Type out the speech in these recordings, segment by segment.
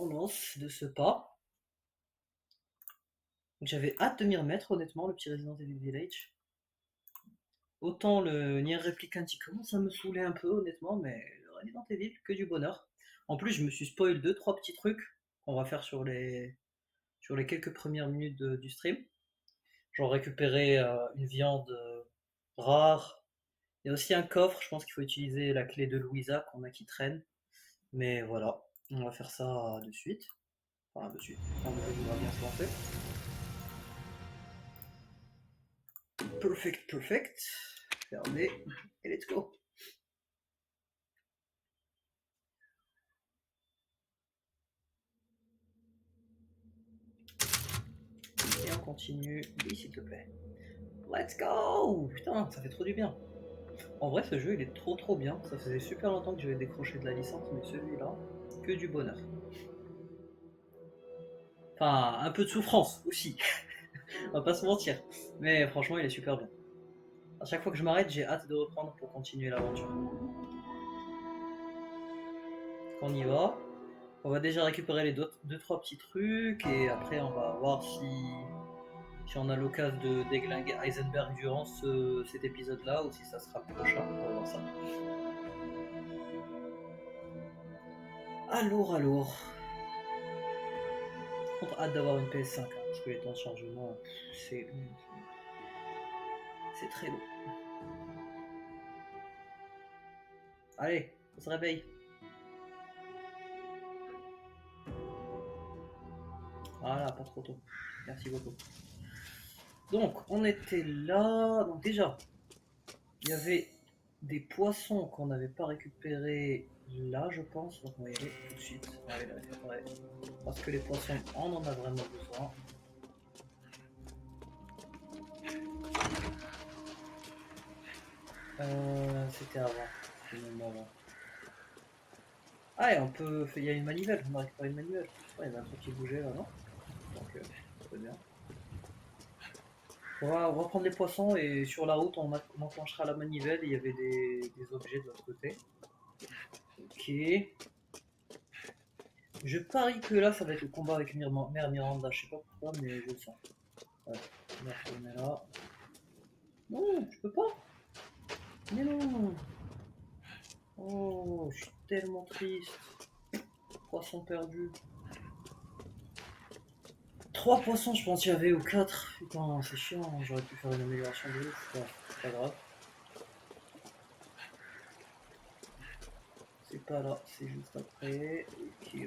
l'ordonnance de ce pas. Donc j'avais hâte de m'y remettre, honnêtement, le petit Resident Evil Village. Autant le Nier Replicant, il commence à me saouler un peu, honnêtement, mais le Resident Evil, que du bonheur. En plus, je me suis spoil 2-3 petits trucs qu'on va faire sur les quelques premières minutes du stream. Genre récupérer une viande rare. Il y a aussi un coffre, je pense qu'il faut utiliser la clé de Louisa qu'on a qui traîne. Mais voilà, on va faire ça de suite. Enfin, de suite, quand le jeu voudra bien se lancer. Perfect, perfect. Fermé. Et let's go. Et on continue. Oui, s'il te plaît. Let's go. Putain, ça fait trop du bien. En vrai, ce jeu, il est trop bien. Ça faisait super longtemps que j'avais décroché de la licence, mais celui-là, que du bonheur. Enfin, un peu de souffrance aussi. On va pas se mentir. Mais franchement, il est super bien. À chaque fois que je m'arrête, j'ai hâte de reprendre pour continuer l'aventure. On y va. On va déjà récupérer les deux trois petits trucs et après on va voir si on a l'occasion de déglinguer Heisenberg durant cet épisode-là ou si ça sera le prochain. On va voir ça. Alors. Par contre, hâte d'avoir une PS5 hein, parce que les temps de chargement, c'est c'est très long. Allez, on se réveille. Voilà, pas trop tôt. Merci beaucoup. Donc, on était là. Donc déjà, il y avait des poissons qu'on n'avait pas récupérés là, je pense. Donc on va y aller tout de suite. On va aller les récupérer. Parce que les poissons, on en a vraiment besoin. C'était avant. C'était même avant. Ah, et on peut. Il y a une manivelle. On a récupéré une manivelle. Ouais, il y avait un truc qui bougeait là, non? Donc, très bien. On va prendre les poissons et sur la route, on enclenchera la manivelle et il y avait des objets de l'autre côté. Ok. Je parie que là, ça va être le combat avec Mère Miranda. Je sais pas pourquoi, mais je le sens. Ouais, on va retourner là. Non, je peux pas. Mais non. Oh, je suis tellement triste. Poisson perdu. 3 poissons, je pense qu'il y avait, ou 4. Putain, c'est chiant. J'aurais pu faire une amélioration de ouf. Bon, c'est pas grave. C'est pas là, c'est juste après. Ok.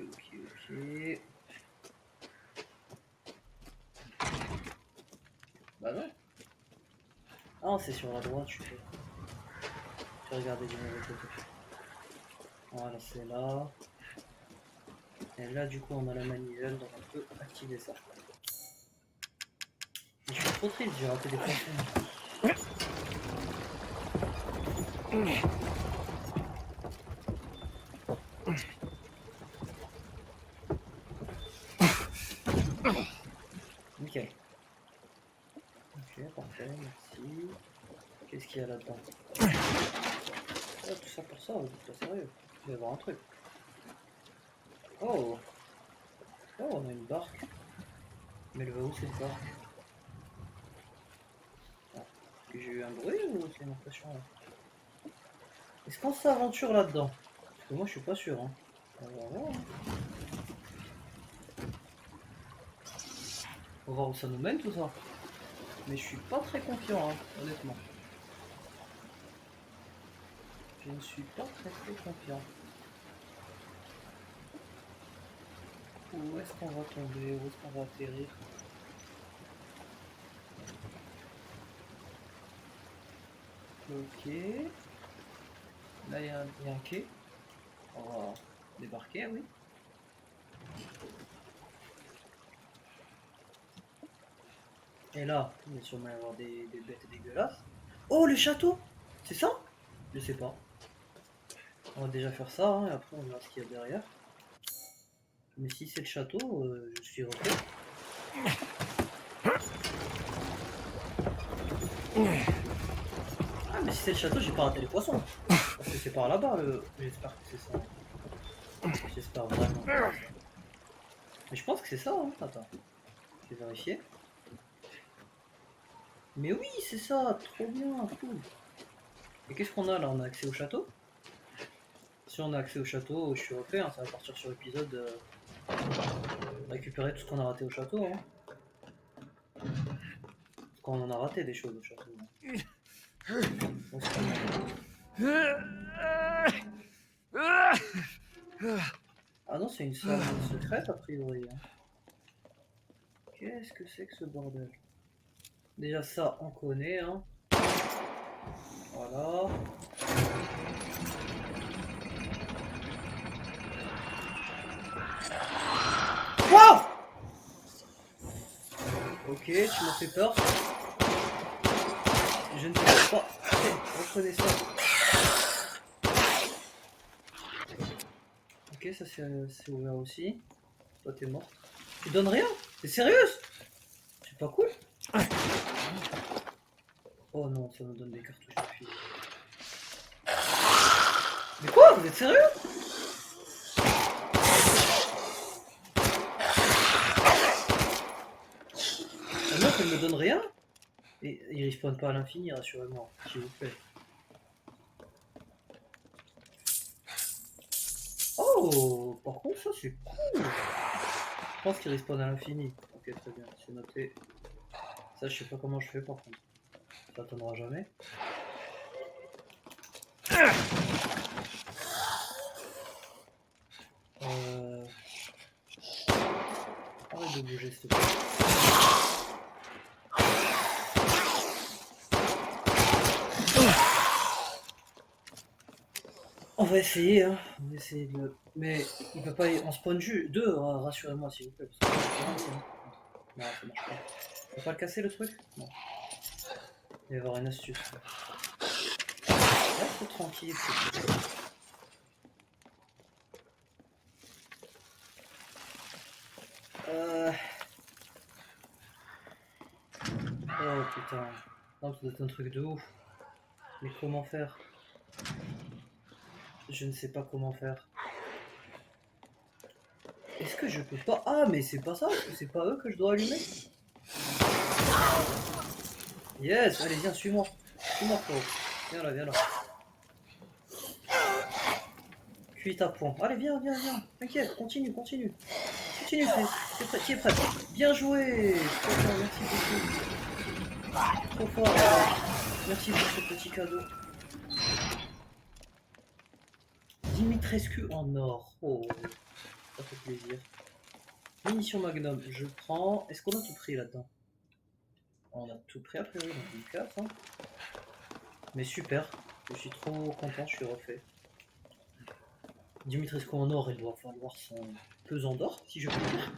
Bah non. Ah, c'est sur la droite, je vais regarder du mauvais côté. Voilà, c'est là. Et là, du coup, on a la manivelle, donc on peut activer ça. Mais je suis trop triste, j'ai raté des poissons. Nickel. Ok, parfait, merci. Qu'est-ce qu'il y a là-dedans? Oh, tout ça pour ça, vous êtes pas sérieux. Il va y avoir un truc. Oh, on a une barque. Mais elle va où cette barque? Ah, est-ce que j'ai eu un bruit ou c'est une impression là? Est-ce qu'on s'aventure là-dedans? Parce que moi je suis pas sûr. Hein. On va voir. On va voir où ça nous mène tout ça. Mais je suis pas très confiant, hein, honnêtement. Je ne suis pas très confiant. Où est-ce qu'on va tomber? Où est-ce qu'on va atterrir? Ok. Là, il y a un quai. On va débarquer, oui. Et là, il va sûrement y avoir des bêtes dégueulasses. Oh, le château! C'est ça? Je sais pas. On va déjà faire ça, hein, et après on verra ce qu'il y a derrière. Mais si c'est le château, je suis refait. Ah, mais si c'est le château, j'ai pas raté les poissons. Parce que c'est par là-bas, j'espère que c'est ça. J'espère vraiment. Mais je pense que c'est ça, hein. Attends, je vais vérifier. Mais oui, c'est ça, trop bien, cool. Et qu'est-ce qu'on a là? On a accès au château? Si on a accès au château, je suis refait, hein, ça va partir sur l'épisode récupérer tout ce qu'on a raté au château. Hein. Parce qu'on en a raté des choses au château. Donc, ah non, c'est une salle secrète a priori. Hein. Qu'est-ce que c'est que ce bordel? Déjà ça, on connaît. Hein. Voilà. Wow! Ok, tu m'as fait peur. Je ne sais pas. Reprenez ça. Ok, ça c'est ouvert aussi. Toi t'es mort. Tu donnes rien? T'es sérieuse? C'est pas cool? Oh non, ça me donne des cartouches de fusil. Mais quoi? Vous êtes sérieux? La meuf elle me donne rien? Et il respawn pas à l'infini, rassurez-moi, s'il vous plaît. Oh, par contre ça c'est cool. Je pense qu'il respawn à l'infini. Ok, très bien, c'est noté. Ça je sais pas comment je fais par contre. Ça attendra jamais. Arrête de bouger s'il te plaît. On va essayer, hein. On va essayer de le... Mais il peut pas y... On spawn juste deux, rassurez-moi s'il vous plaît. Parce que non, ça marche pas. On peut pas le casser le truc? Non. Il va y avoir une astuce. Reste tranquille, s'il te plaît. Oh putain. Non, ça doit être un truc de ouf. Mais comment faire? Je ne sais pas comment faire. Est-ce que je peux pas... Ah, mais c'est pas ça, c'est pas eux que je dois allumer? Yes, allez, viens, suis-moi. Suis-moi, frérot. Viens là, viens là. Cuite à point. Allez, viens, viens, viens. T'inquiète, continue, continue. Continue, t'es prêt, tu es prêt. Bien joué. Trop fort, merci beaucoup. Trop fort. Merci pour ce petit cadeau. Dimitrescu en or. Oh, ça fait plaisir. Munition Magnum, je prends. Est-ce qu'on a tout pris là-dedans? On a tout pris a priori, donc une classe. Hein. Mais super, je suis trop content, je suis refait. Dimitrescu en or, il doit falloir son pesant d'or, si je peux dire.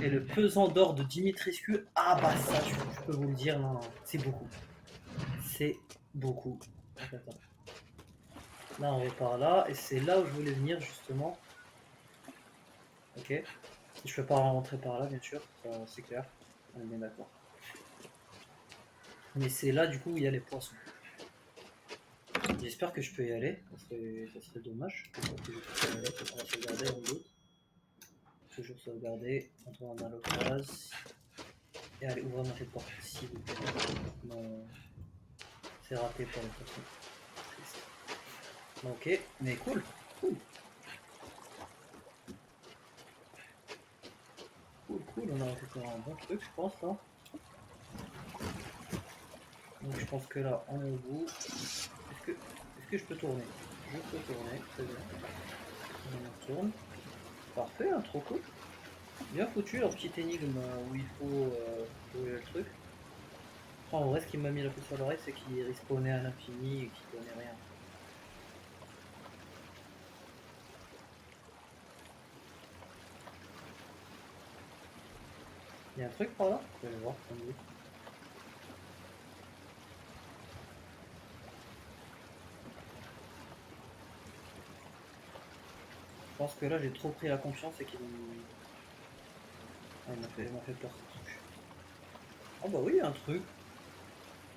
Et le pesant d'or de Dimitrescu, ah bah ça, je peux vous le dire, non, non, c'est beaucoup. C'est beaucoup. Attends. Là, on repart là, et c'est là où je voulais venir, justement. Ok. Je peux pas rentrer par là, bien sûr, c'est clair. On est bien d'accord. Mais c'est là, du coup, où il y a les poissons. J'espère que je peux y aller, ça serait dommage. Que je puisse y aller. On va sauvegarder en doute. Toujours sauvegarder, on dans l'autre base. Et allez, ouvrez-moi cette porte, s'il vous plaît. Non, c'est raté pour la façon. Triste. Ok, mais cool, cool. Cool, on a récupéré un bon truc, je pense, là. Donc je pense que là, on est au bout. Est-ce que je peux tourner? Je peux tourner, très bien. On tourne. Parfait, hein, trop cool. Bien foutu leur petite énigme où il faut trouver le truc. En vrai, ce qui m'a mis la puce à l'oreille, c'est qu'il respawnait à l'infini et qu'il donnait rien. Il y a un truc par là? Je vais aller voir, sans doute. Je pense que là, j'ai trop pris la confiance et qu'il... Ah, il m'a fait peur ce truc. Ah bah oui, il y a un truc.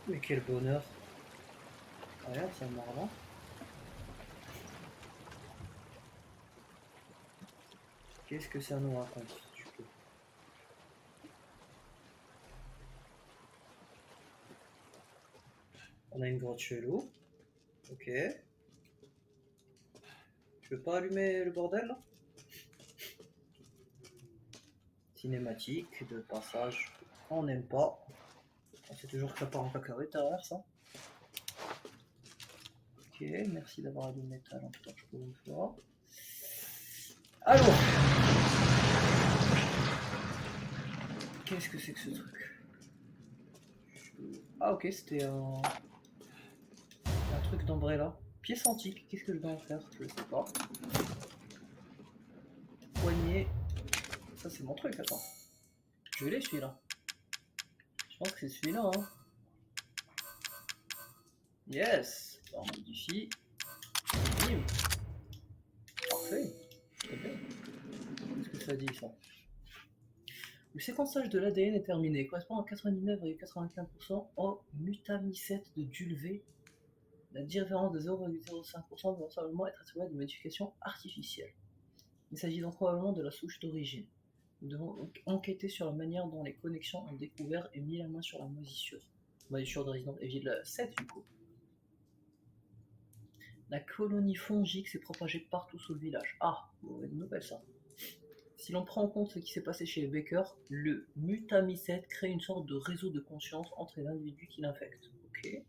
Mais quel bonheur. Ah, regarde, c'est marrant. Qu'est-ce que ça nous raconte? Tu peux. On a une grotte chelou. Ok. Tu veux pas allumer le bordel là? Cinématique de passage. On n'aime pas. On sait toujours que ça part en cacahuète derrière ça. Ok, merci d'avoir allumé ta lampe torche pour une fois. Alors, qu'est-ce que c'est que ce truc? Ah ok, c'était un truc d'Umbrella. Pièce antique, qu'est-ce que je dois en faire? Je sais pas. Poignée. Ça c'est mon truc, attends. Je l'ai celui-là. Je pense que c'est celui-là, hein. Yes. On modifie. Bim. Parfait. Très bien. Qu'est-ce que ça dit ça? Le séquençage de l'ADN est terminé. Correspond à 99,95% au mutamycète de Dulvé. La différence de 0,05% doit probablement être attribuée à des modifications artificielles. Il s'agit donc probablement de la souche d'origine. Nous devons enquêter sur la manière dont les connexions ont découvert et mis la main sur la moisissure. Moisissure de Resident Evil 7 du coup. La colonie fongique s'est propagée partout sous le village. Ah, mauvaise nouvelle ça. Si l'on prend en compte ce qui s'est passé chez les Baker, le mutamycète crée une sorte de réseau de conscience entre les individus qui l'infectent. Ok.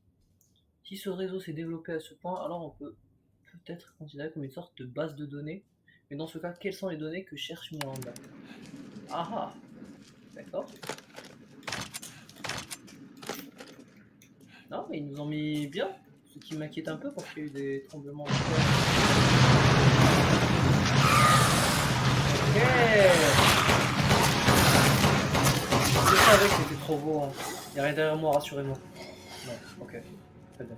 Si ce réseau s'est développé à ce point, alors on peut peut-être considérer comme une sorte de base de données. Mais dans ce cas, quelles sont les données que cherche Miranda? Ah ah, d'accord. Non, mais ils nous ont mis bien. Ce qui m'inquiète un peu parce qu'il y a eu des tremblements de terre. Ok. Je savais que c'était trop beau. Hein. Il n'y a rien derrière moi, rassurez-moi. Non, ok. Très bien.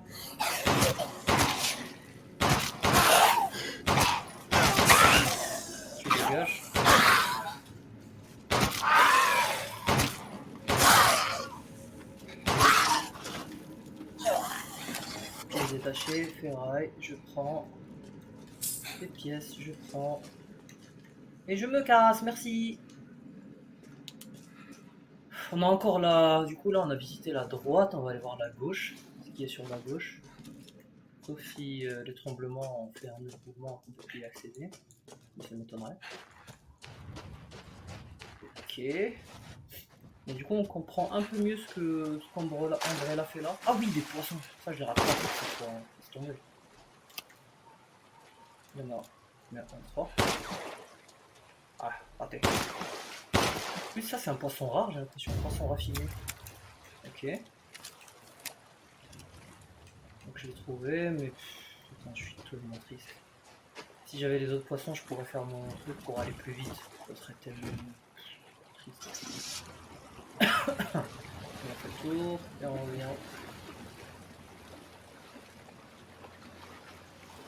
Tu dégages. Pièces détachées, ferraille, je prends. Les pièces, je prends. Et je me casse, merci. On a encore la... Du coup là on a visité la droite, on va aller voir la gauche. Ce qui est sur la gauche. Sauf si les tremblements ont fait un autre mouvement qu'on peut plus y accéder. Mais ça m'étonnerait. Ok. Et du coup on comprend un peu mieux ce qu'Umbrella fait là. Ah oui, des poissons. Ça je l'ai raté. C'est tombé. Il y en a... Il y en a 3. Ah, raté. Oui, ça c'est un poisson rare, j'ai l'impression. Un poisson raffiné. Ok. Donc je l'ai trouvé, mais... Putain, je suis tellement triste. Si j'avais les autres poissons, je pourrais faire mon truc pour aller plus vite. Ça serait tellement triste. On a fait le tour et on revient.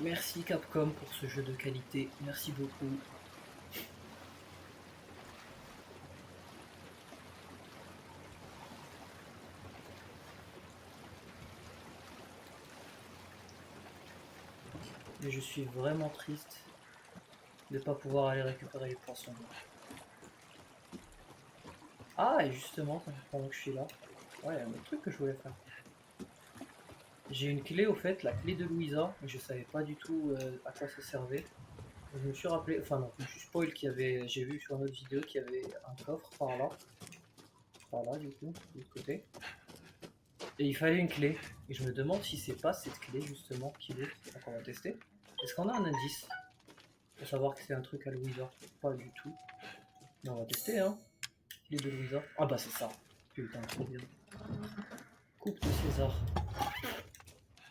Merci Capcom pour ce jeu de qualité. Merci beaucoup. Et je suis vraiment triste de ne pas pouvoir aller récupérer les poissons. Ah, et justement, pendant que je suis là, ouais, il y a un autre truc que je voulais faire. J'ai une clé au fait, la clé de Louisa, et je savais pas du tout à quoi ça servait. Je me suis rappelé, enfin non, je me suis spoil qu'il y avait, j'ai vu sur une autre vidéo qu'il y avait un coffre par là du coup, de l'autre côté. Et il fallait une clé. Et je me demande si c'est pas cette clé justement qui l'ouvre. Donc on va tester. Est-ce qu'on a un indice pour savoir que c'est un truc à Louisa? Pas du tout. Mais on va tester hein. Clé de Louisa. Ah bah c'est ça. Putain, trop bien. Coupe de César.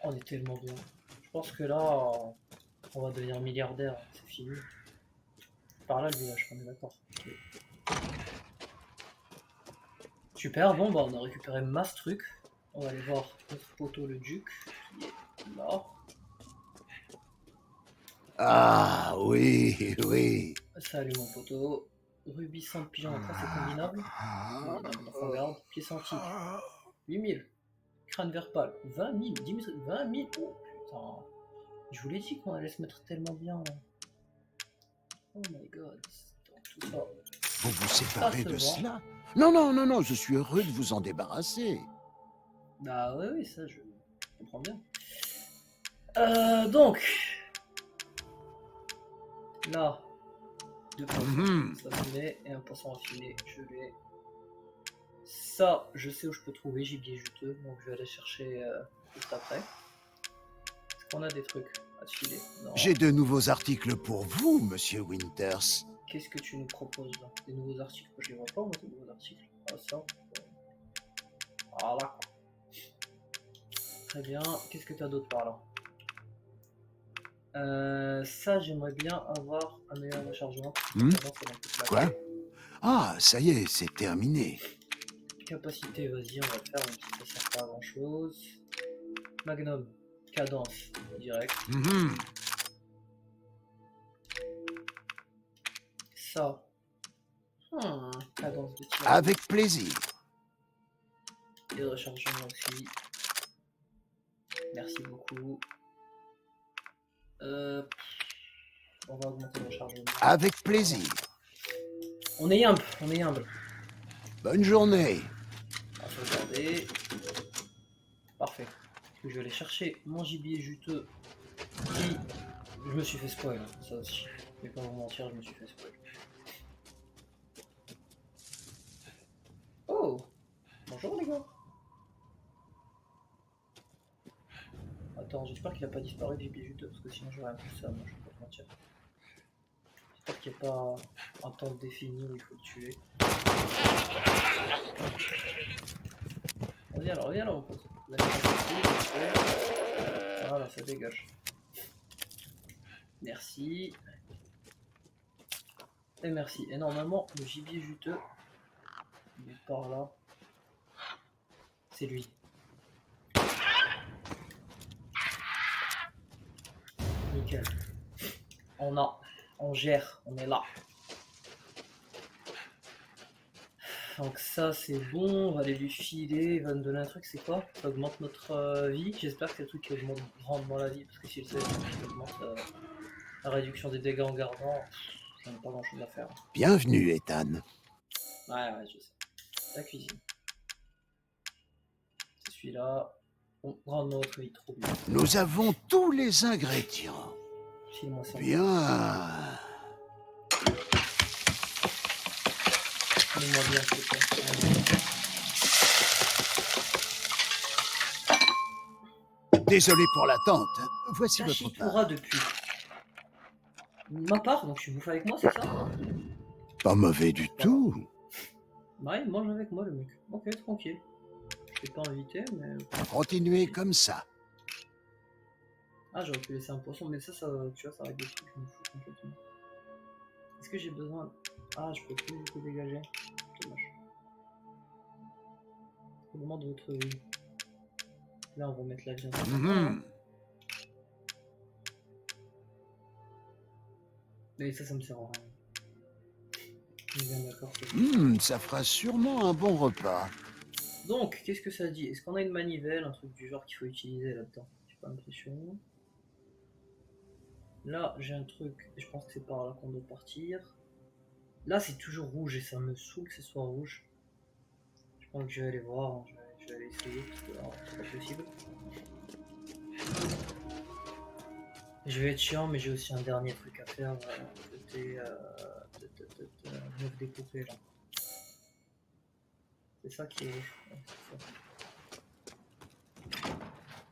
On est tellement bien. Je pense que là, on va devenir milliardaire. C'est fini. Par là le village, on est d'accord. Okay. Super, bon bah on a récupéré masse truc. On va aller voir notre poteau le duc qui est là. Ah oui, oui. Salut mon poteau. Rubis sans pigeon en trace est combinable. Combinable, donc on regarde. Pièce antique. 8000. Crâne vert pâle. 20 000. 10 000. 20 000. Oh putain. Je vous l'ai dit qu'on allait se mettre tellement bien là. Oh my god. tout ça. Vous vous Ça séparez se de vend. cela? Non, non, non, non, je suis heureux de vous en débarrasser. Bah oui, oui, ça je comprends bien. Donc, là, deux poissons, Mhm. ça je l'ai, et un poisson affiné, je l'ai. Ça, je sais où je peux trouver gibier juteux, donc je vais aller chercher juste après. Est-ce qu'on a des trucs à te filer? Non. J'ai de nouveaux articles pour vous, monsieur Winters. Qu'est-ce que tu nous proposes là? Des nouveaux articles? Je les vois pas, moi, des nouveaux articles. Ah, ça. Voilà. Très bien. Qu'est-ce que tu as d'autre par là? Ça, j'aimerais bien avoir un meilleur rechargement. Hmm? Avant, ça va un peu claquer. Quoi? Ah, ça y est, c'est terminé. Capacité, vas-y, on va le faire, même si ça sert pas à grand chose. Magnum, cadence, direct. Mhm. Ça, cadence de tir. Avec plaisir. Et de rechargement aussi. Merci beaucoup. On va augmenter le rechargement. Avec plaisir. On est humble, on est humble. Bonne journée. On va sauvegarder. Parfait. Je vais aller chercher mon gibier juteux. Qui... Je me suis fait spoil, hein, ça aussi. Je vais pas vous mentir, je me suis fait spoil. Oh! Bonjour les gars. Attends, j'espère qu'il a pas disparu le gibier juteux, parce que sinon j'aurais un peu ça, moi je vais pas te mentir. J'espère qu'il n'y a pas un temps défini où il faut le tuer. Reviens là mon pote. Voilà, ça dégage. Merci. Et merci. Et normalement, le gibier juteux, il est par là. C'est lui. Nickel. On gère, on est là. Donc ça c'est bon, on va aller lui filer, il va nous donner un truc, c'est quoi? Ça augmente notre vie, j'espère que c'est le truc qui augmente grandement la vie, parce que si c'est le truc qui augmente la réduction des dégâts en gardant, j'en ai pas grand chose à faire. Bienvenue, Ethan. Ouais, je sais. La cuisine. C'est celui-là. Bon, grandement notre vie, trop bien. Nous avons tous les ingrédients. File-moi ça. Bien. File-moi bien, s'il te plaît. Désolé pour l'attente. Voici votre Tachikura part. depuis. Ma part, donc tu bouffes avec moi, c'est ça? Pas mauvais du tout. Ouais, il mange avec moi le mec. Ok, tranquille. Je t'ai pas invité, mais... Continuez comme ça. Ah, j'aurais pu laisser un poisson, mais ça tu vois, ça règle des trucs, je me fous complètement. Est-ce que j'ai besoin... Ah, je peux plus du coup dégager. Dommage. Au moment de votre vie. Là, on va mettre la viande. Mhm. Mais ça me sert à rien. On est bien d'accord. Ça fera sûrement un bon repas. Donc, qu'est-ce que ça dit? Est-ce qu'on a une manivelle, un truc du genre qu'il faut utiliser là-dedans? J'ai pas l'impression. Là, j'ai un truc, et je pense que c'est par là qu'on doit partir. Là, c'est toujours rouge et ça me saoule que ce soit rouge. Je pense que je vais aller voir, hein, je vais aller essayer parce que là, c'est pas possible. Je vais être chiant, mais j'ai aussi un dernier truc à faire côté meuf découpée là. C'est ça qui est rouge. Ouais, c'est ça.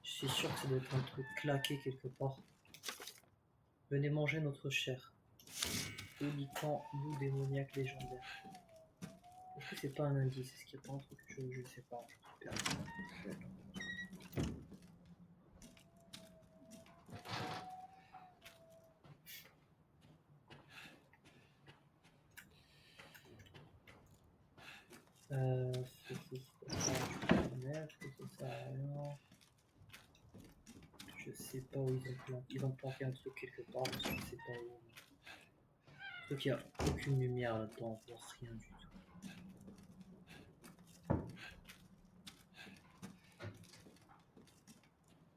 Je suis sûr que ça doit être un truc claqué quelque part. Venez manger notre chair. Pélican, loup démoniaque légendaire. Est-ce que c'est pas un indice? Est-ce qu'il n'y a pas un truc? Je sais pas. Je suis perdu. Je sais pas où ils ont planté. Ils ont planté un truc quelque part, mais je sais pas où. Sauf qu'il n'y a aucune lumière là-dedans, on voit rien du tout.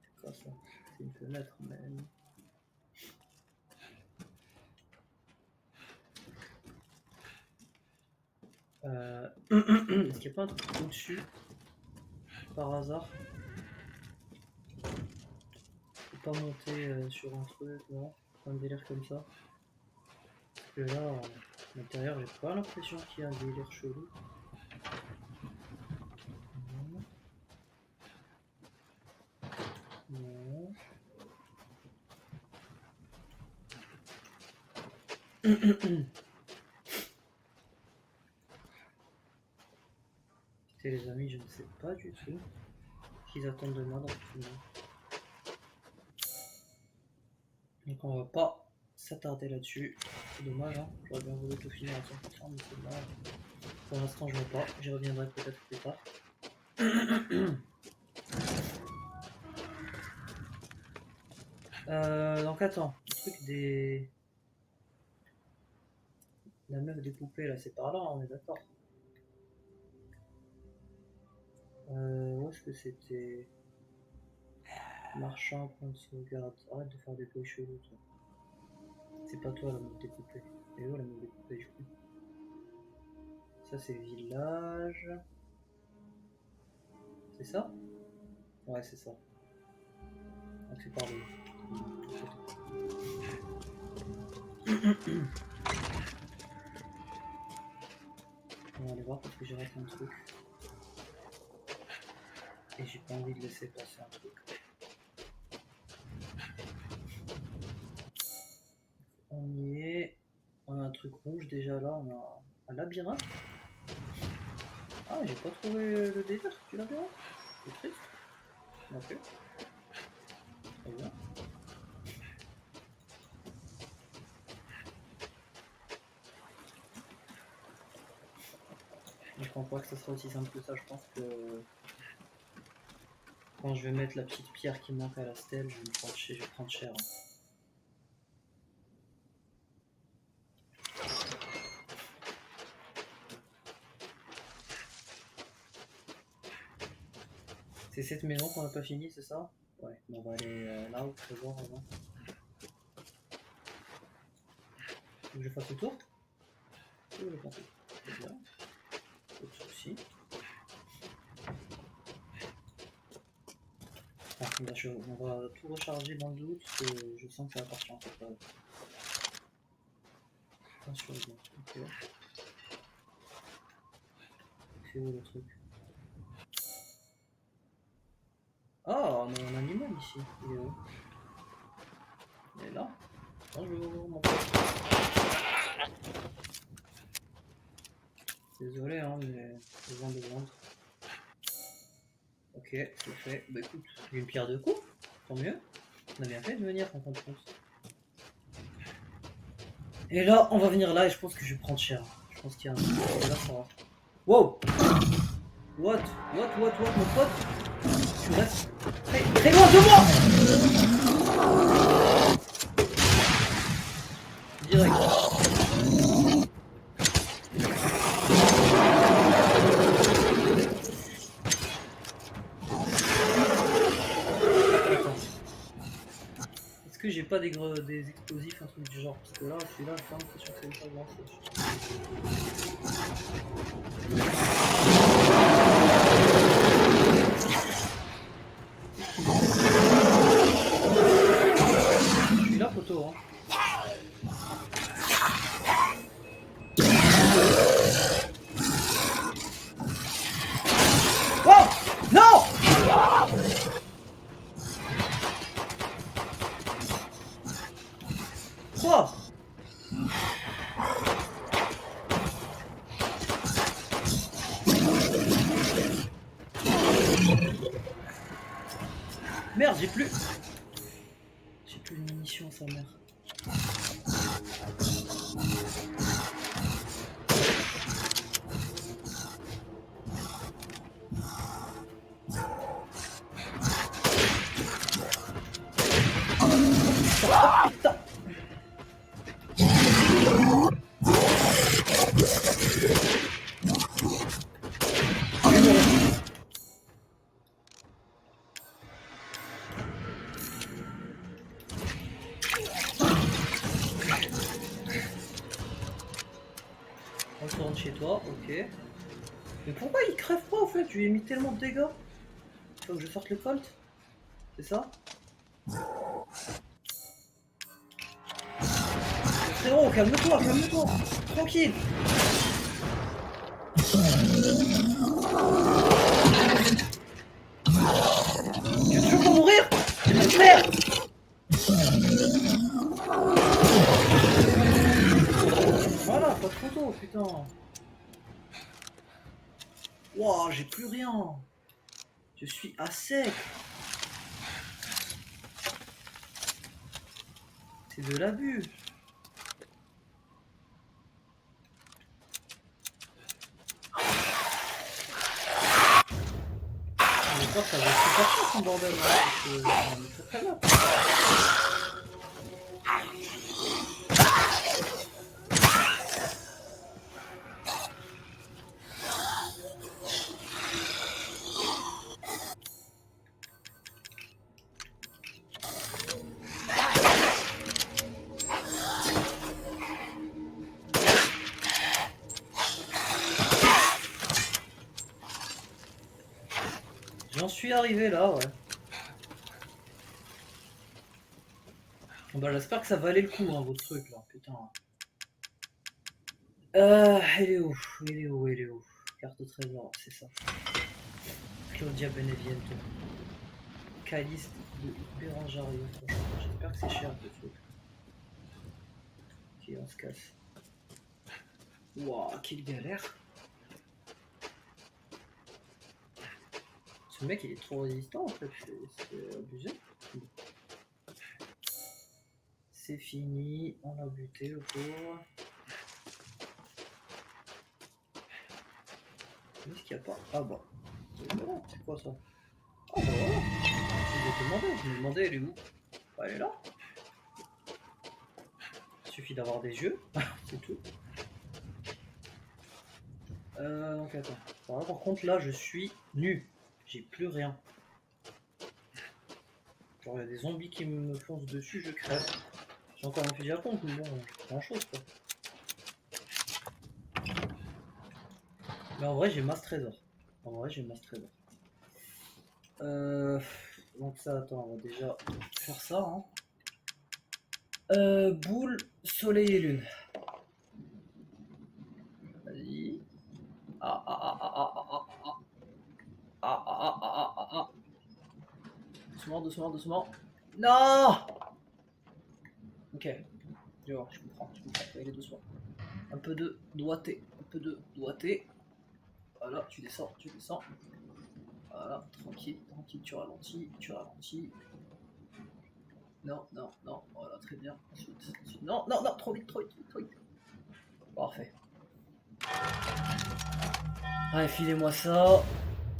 C'est quoi ça? C'est une fenêtre même. Est-ce qu'il n'y a pas un truc au-dessus par hasard? Faut pas monter sur un truc, non? Un délire comme ça. Parce que là, à l'intérieur, j'ai pas l'impression qu'il y a un délire chelou. Non. Non. Écoutez les amis, je ne sais pas du tout ce qu'ils attendent de moi dans ce film. Donc on va pas s'attarder là-dessus. C'est dommage, hein. J'aurais bien voulu tout finir à 100%, mais c'est dommage. Pour l'instant, je vois pas. J'y reviendrai peut-être plus tard. Donc attends, le truc des... La meuf des poupées là, c'est par là, on est d'accord. Où est-ce que c'était? Marchand, point de sauvegarde. Arrête de faire des bruits chelous, toi. C'est pas toi la meuf des poupées. Et où la meuf des poupées du coup? Ça c'est village. C'est ça? Ouais, c'est ça. Donc c'est par là. On va aller voir parce que j'ai raté un truc. Et j'ai pas envie de laisser passer un truc. On y est. On a un truc rouge déjà là. On a un labyrinthe. Ah, j'ai pas trouvé le délire du labyrinthe. C'est triste. Ok. Très bien. Je pense pas que ça sera aussi simple que ça. Je pense que quand je vais mettre la petite pierre qui manque à la stèle, je vais prendre cher. C'est cette maison qu'on n'a pas fini, c'est ça? Ouais, on va aller là au trésor avant. Faut que je fasse le tour? Faut que je fasse le tour. C'est bien. Pas de soucis. On va tout recharger dans le doute, parce que je sens que ça va partir en fait. Pas sûr bien. Ok. C'est où le truc? Ah, on a un animal ici. Il est où? Il est là. Bonjour mon pote. Désolé hein, mais besoin de vendre. Ok, c'est fait. Bah écoute, j'ai une pierre de coupe, tant mieux. On a bien fait de venir en fin de compte. Et là, on va venir là et je pense que je vais prendre cher. Je pense qu'il y a un truc là, ça va. Wow! What, mon pote? Tu restes très loin de moi! Direct. Est-ce que j'ai pas des explosifs, un truc du genre? Parce que là, celui-là, j'ai pas l'impression que c'est pas grand chose. Je suis là, poteau, hein. Oh! Non! Quoi? Merde, j'ai plus de munitions, sa mère. chez toi, ok. Mais pourquoi il crève pas, au fait? Je lui ai mis tellement de dégâts. Faut que je sorte le Colt. C'est ça? Frérot, calme-toi, calme-toi. Tranquille. Tu veux toujours pas mourir? Merde. Voilà, pas de photo, putain. Wouah, j'ai plus rien. Je suis à sec. C'est de l'abus. J'espère que ça va être super fort son bordel. Hein, parce que on est très très bien. J'en suis arrivé là, ouais. Bah j'espère que ça valait le coup, hein, votre truc là, putain. Il est où? Il est où? Il est où? Carte au trésor, c'est ça. Claudia Beneviento. Calice de Bérangerio. J'espère que c'est cher ce truc. Ok, on se casse. Wouah, quelle galère. Ce mec il est trop résistant en fait, c'est abusé. C'est fini, on l'a buté le pauvre. Qu'est-ce qu'il n'y a pas? Ah bah. C'est quoi ça? Ah bah voilà. Je me demandais, elle est où? Bah, elle est là. Il suffit d'avoir des yeux, c'est tout. Donc attends. Alors, par contre là je suis nu. J'ai plus rien. Genre il y a des zombies qui me foncent dessus, je crève. J'ai encore un fusil à pompe, mais bon, pas grand chose quoi. Mais en vrai j'ai masse trésor. En vrai j'ai masse trésor. Donc ça, attends, on va déjà faire ça. Hein. Boule, soleil et lune. Vas-y. Ah ah ah ah ah ah ah ah ah ah ah ah ah. Doucement, doucement, doucement. Non. Ok. Je vois, je comprends, je comprends. Faut y aller doucement. Un peu de doigté, un peu de doigté. Voilà, tu descends, tu descends. Voilà, tranquille, tranquille, tu ralentis, tu ralentis. Non, non, non, voilà, très bien. Ensuite, ensuite. Non, non, non, trop vite, trop vite, trop vite. Parfait. Allez, filez-moi ça.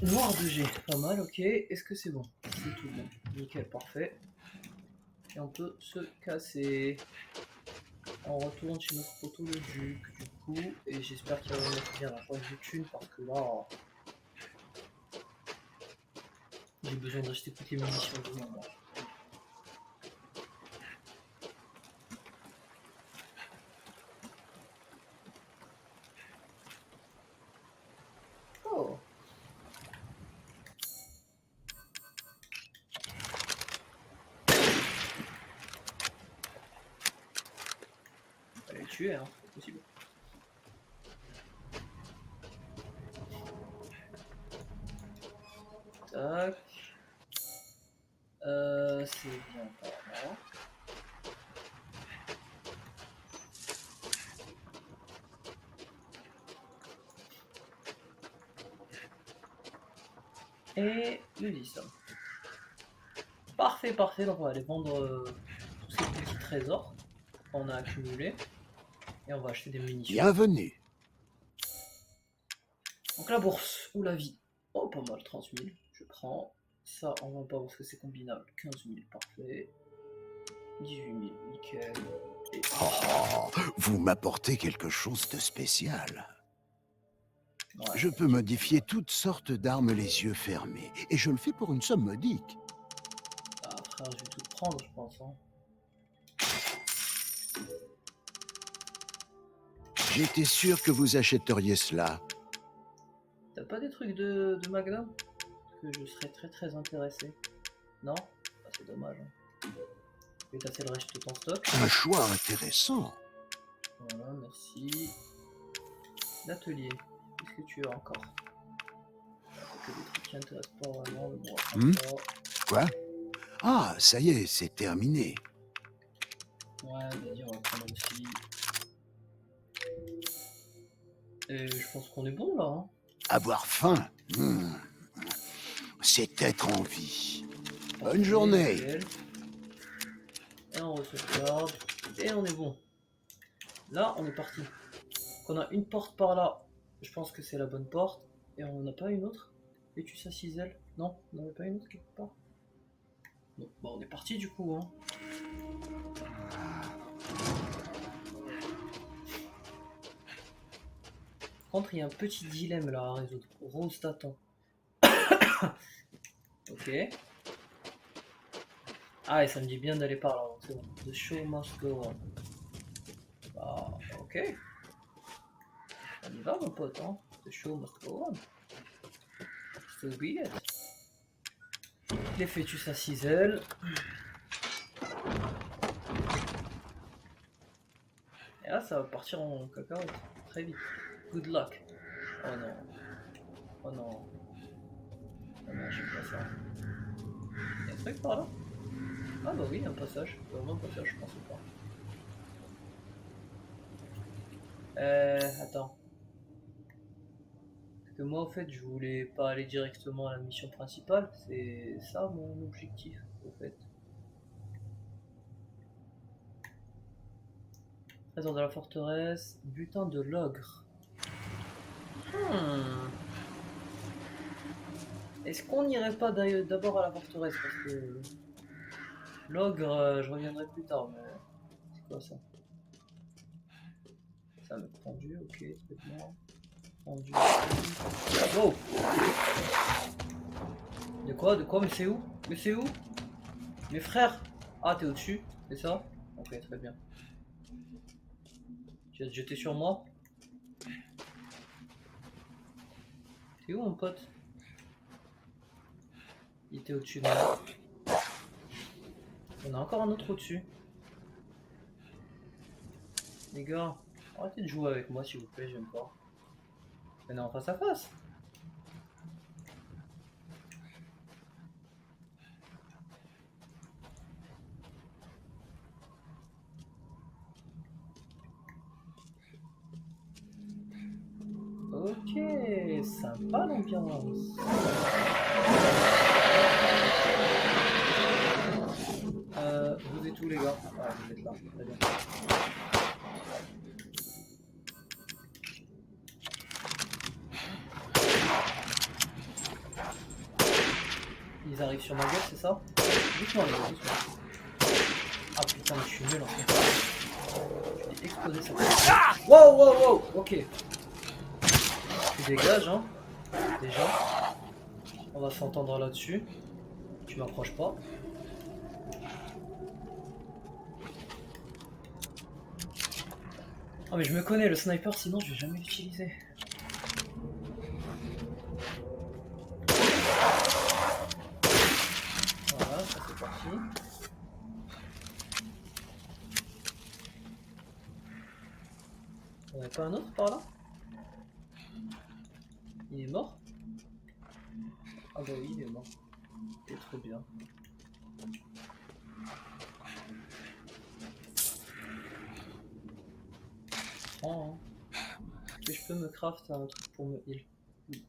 Noir de G, pas mal, ok. Est-ce que c'est bon? C'est tout bon. Nickel, parfait. Et on peut se casser. On retourne chez notre poteau le duc, du coup. Et j'espère qu'il va me mettre bien la poche de thune parce que là, j'ai besoin d'acheter toutes les munitions du monde. Oh. On va les tuer, hein, c'est possible. Tac. C'est bien par là. Et le 10. Parfait, parfait. Donc on va aller vendre tous ces petits trésors qu'on a accumulés. Et on va acheter des munitions. Bienvenue. Donc la bourse ou la vie. Oh, pas mal, 30 000. Je prends. Ça, on va pas parce que c'est combinable. 15 000, parfait. 18 000, nickel. Et... Oh, vous m'apportez quelque chose de spécial. Ouais, je peux modifier toutes sortes d'armes les yeux fermés. Et je le fais pour une somme modique. Ah, frère, je vais tout prendre, je pense. Hein. J'étais sûr que vous achèteriez cela. T'as pas des trucs de Magnum? Que je serais très intéressé. Non? Ah, c'est dommage. Hein. Je vais tasser le reste de ton stock. Un choix intéressant. Voilà, merci. L'atelier. Qu'est-ce que tu as encore? Que des trucs qui intéressent pas vraiment. Bon, Quoi? Ah, ça y est, c'est terminé. ouais, vas-y, on va prendre aussi. Et je pense qu'on est bon là. Hein. Avoir faim, c'est être en vie. Bonne Parfait, journée. nickel. Et on sauvegarde. Et on est bon. Là, on est parti. On a une porte par là. Je pense que c'est la bonne porte. Et on n'a pas une autre? Et tu ça ciselle? Non, on n'avait pas une autre quelque part? Bon, bah on est parti du coup. Hein. Par contre, il y a un petit dilemme là à résoudre. Rose t'attend. Ok. Ah, et ça me dit bien d'aller par là. C'est bon. The show must go on. Bah, ok. On y va, mon pote. Hein. The show must go on. So be it. Les fœtus à ciselle. Et là, ça va partir en cacahuète. Très vite. Good luck. Oh non. Oh non. Oh non, j'aime pas ça. Y'a un truc par là? Ah bah oui, un passage. Vraiment un passage, je pensais pas. Attends. Parce que moi, en fait, je voulais pas aller directement à la mission principale. C'est ça mon objectif, en fait. Trésor de la forteresse. Butin de l'ogre. Est-ce qu'on n'irait pas d'abord à la forteresse? Parce que l'ogre, je reviendrai plus tard, mais c'est quoi ça? Ça me pendu, ok, très bien. Pendu. Wow! De quoi? De quoi? Mais c'est où? Mais c'est où? Mes frères! Ah, t'es au-dessus? C'est ça? Ok, très bien. Tu vas te jeter sur moi? T'es où mon pote? Il était au-dessus de moi. Il y en a encore un autre au-dessus. Les gars, arrêtez de jouer avec moi s'il vous plaît, j'aime pas. On est en face à face. Ok, sympa l'ambiance. Vous êtes où les gars? Ah, vous êtes là, très bien. Ils arrivent sur ma gueule, c'est ça? Doucement les gars, doucement. Ah putain, mais je suis nul en fait. Je vais exploser ça. Ah wow, wow, wow. Ok. Tu dégages, hein. Déjà. On va s'entendre là-dessus. Tu m'approches pas. Ah mais je me connais, le sniper, sinon je vais jamais l'utiliser. Voilà, ça c'est parti. On avait pas un autre par là? Il est mort? Ah bah oui, il est mort. C'est trop bien. Oh, hein. Est-ce que je peux me craft un truc pour me heal? Oui.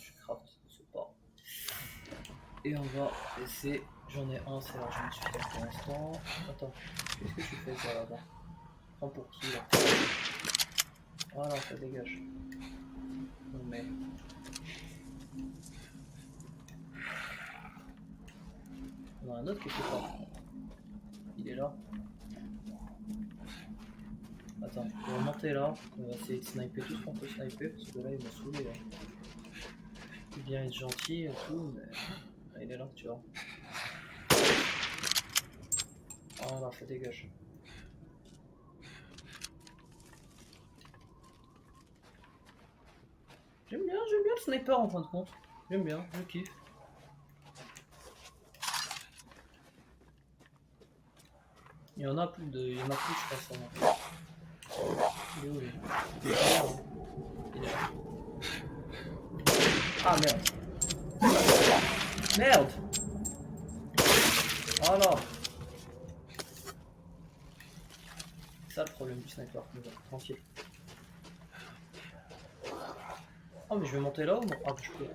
Je craft ce pas. Et on va laisser. J'en ai un, c'est largement suffisant pour l'instant. Attends, qu'est-ce que tu fais toi là-bas? Prends pour qui là? Voilà, ça dégage. On met. On a un autre quelque part. Il est là. Attends, on va monter là. On va essayer de sniper tout ce qu'on peut sniper. Parce que là, il m'a saoulé. Là. Il vient être gentil et tout, mais ah, il est là, tu vois. Voilà, ça dégage. J'aime bien le sniper en fin de compte. J'aime bien, je kiffe. Il y en a plus, je pense. Il est où lui? Il est là. Ah merde. Merde. Voilà. C'est ça le problème du sniper. Mais bon, tranquille. Oh mais je vais monter là ou non? Ah je peux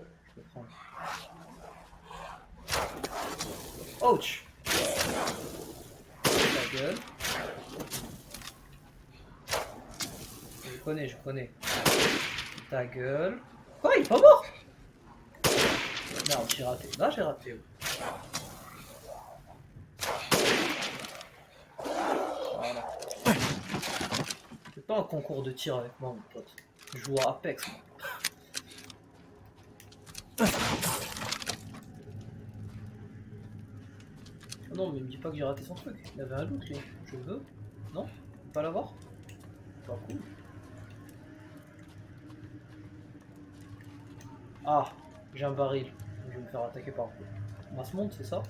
prendre. Ouch. Ta gueule. Je connais. Ta gueule. Quoi, il est pas mort? Merde, j'ai raté. Là j'ai raté. Voilà. C'est pas un concours de tir avec moi mon pote. Je joue à Apex moi. Oh non mais me dis pas que j'ai raté son truc. Il avait un loot lui. Je le veux. Non? Pas l'avoir? Pas cool. Ah, j'ai un baril. Je vais me faire attaquer par masse monde, c'est ça?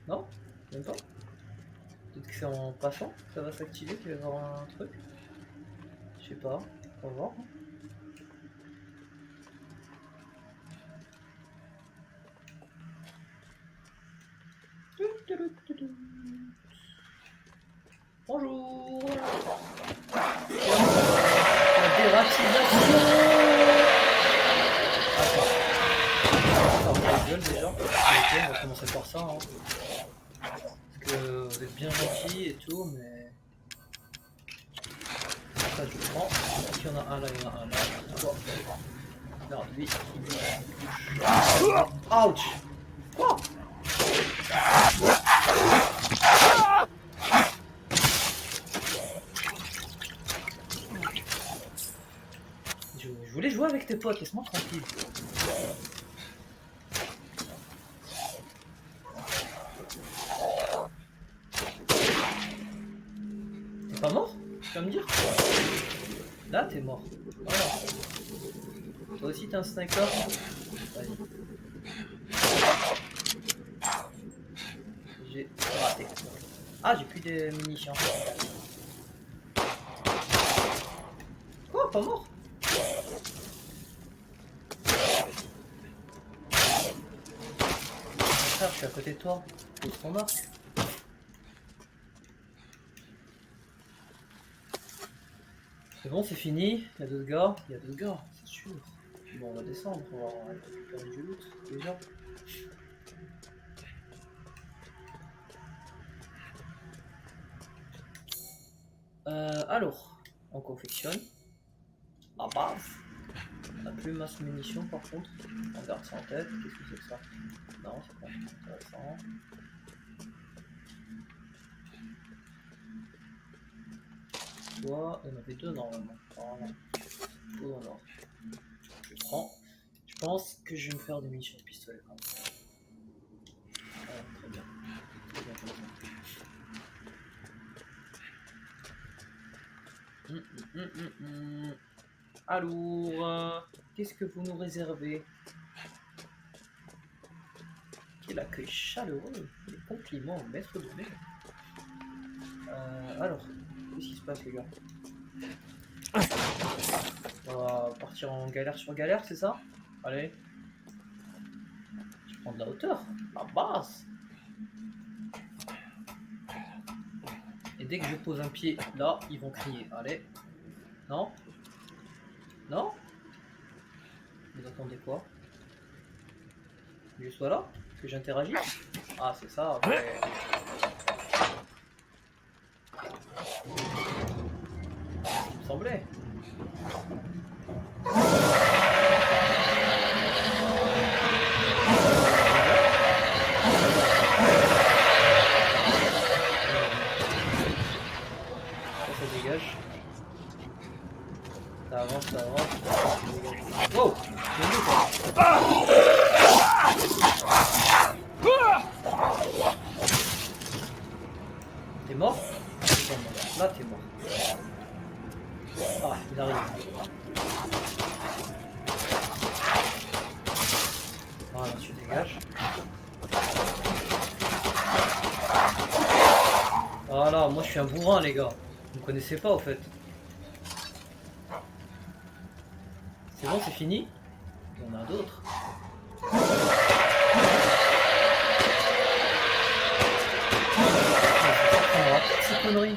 Non? Même pas? Peut-être que c'est en passant que ça va s'activer, qu'il va y avoir un truc. Je sais pas, on va voir. Bonjour. La dératisation. Attends, ma gueule déjà. Ok, on va commencer par ça. Hein. Parce que vous êtes bien gentils et tout, mais... Ça je le prends. Il y en a un là, il y en a un là. Quoi? Merde, lui, il bouge. Ouch. Quoi? Je voulais jouer avec tes potes, laisse-moi tranquille. T'es pas mort? Tu vas me dire? Là, t'es mort. Voilà. Toi aussi, t'es un sniper? Vas-y. J'ai raté. Ah, j'ai plus de munitions. Quoi? Pas mort? Frère, je suis à côté de toi. Pose ton arc. C'est bon, c'est fini. Il y a d'autres gars. Il y a d'autres gars, c'est sûr. Bon, on va descendre. On va récupérer du loot déjà. Alors, on confectionne. À base. On n'a plus masse munitions par contre. On garde ça en tête. Qu'est-ce que c'est que ça? Non, c'est pas intéressant. Toi, il y en avait deux normalement. Voilà. Tout en ordre. Je prends. Je pense que je vais me faire des munitions de pistolet quand même. Ouais, très bien. Très bien, très bien. Alors, qu'est-ce que vous nous réservez? Quel accueil chaleureux, les compliments, maître de mer. Alors, qu'est-ce qui se passe les gars? On va partir en galère sur galère, c'est ça? Allez. Je prends de la hauteur, la base. Et dès que je pose un pied là, ils vont crier. Allez. Non? Non? Vous attendez quoi? Que je sois là? Que j'interagisse? Ah, c'est ça, ouais. Il me semblait. Ça dégage. Ça avance, ça avance. Wow! C'est mieux quoi. T'es mort? Là, t'es mort. Ah, il arrive. Voilà, tu dégages. Voilà, moi je suis un bourrin, les gars. Vous me connaissez pas, au fait. C'est bon, c'est fini? Il y en a d'autres. Ces conneries.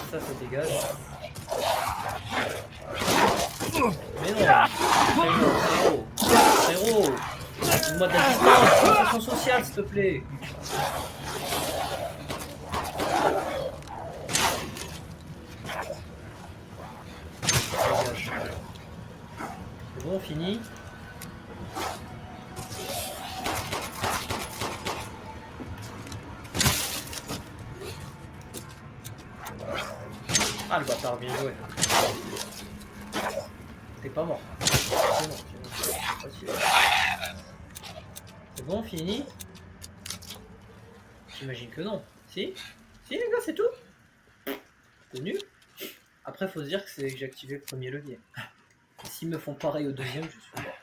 Ça dégage. Mais non, frérot, donne-moi de la distance, distanciation sociale, s'il te plaît. Dégage. C'est bon, fini. Ah, le bâtard, bien joué. T'es pas mort. C'est bon, c'est bon. C'est bon, fini. J'imagine que non. Si? Si, les gars, c'est tout? C'est nul. Après, faut se dire que c'est que j'ai activé le premier levier. S'ils me font pareil au deuxième, je suis mort.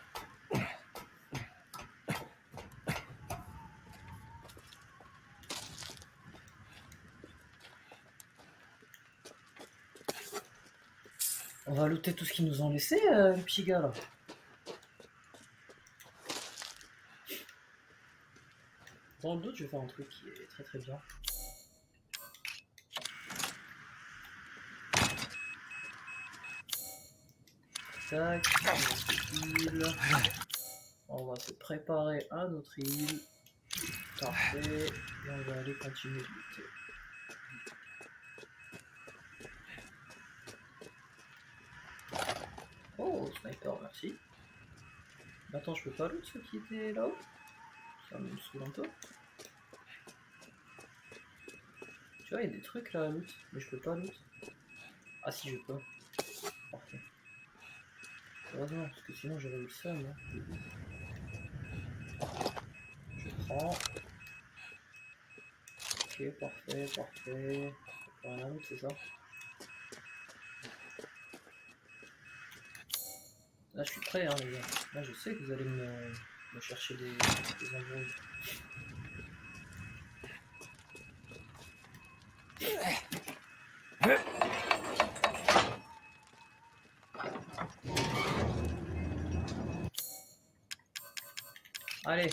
On va looter tout ce qu'ils nous ont laissé, les petits gars, là. Dans le doute, je vais faire un truc qui est très très bien. Tac, île. On va se préparer à notre île. Parfait. Et on va aller continuer de lutter. Oh, sniper, merci. Attends, je peux pas loot ceux qui étaient là-haut? Ça me saoule un peu. Tu vois, il y a des trucs là à loot, mais je peux pas loot. Ah si, je peux. Parfait. Heureusement, parce que sinon j'aurais eu le seum. Hein. Je prends. Ok, parfait, parfait. Pas rien à loot, c'est ça? Là, je suis prêt, hein, les gars. Là, je sais que vous allez me chercher des embrouilles. Allez.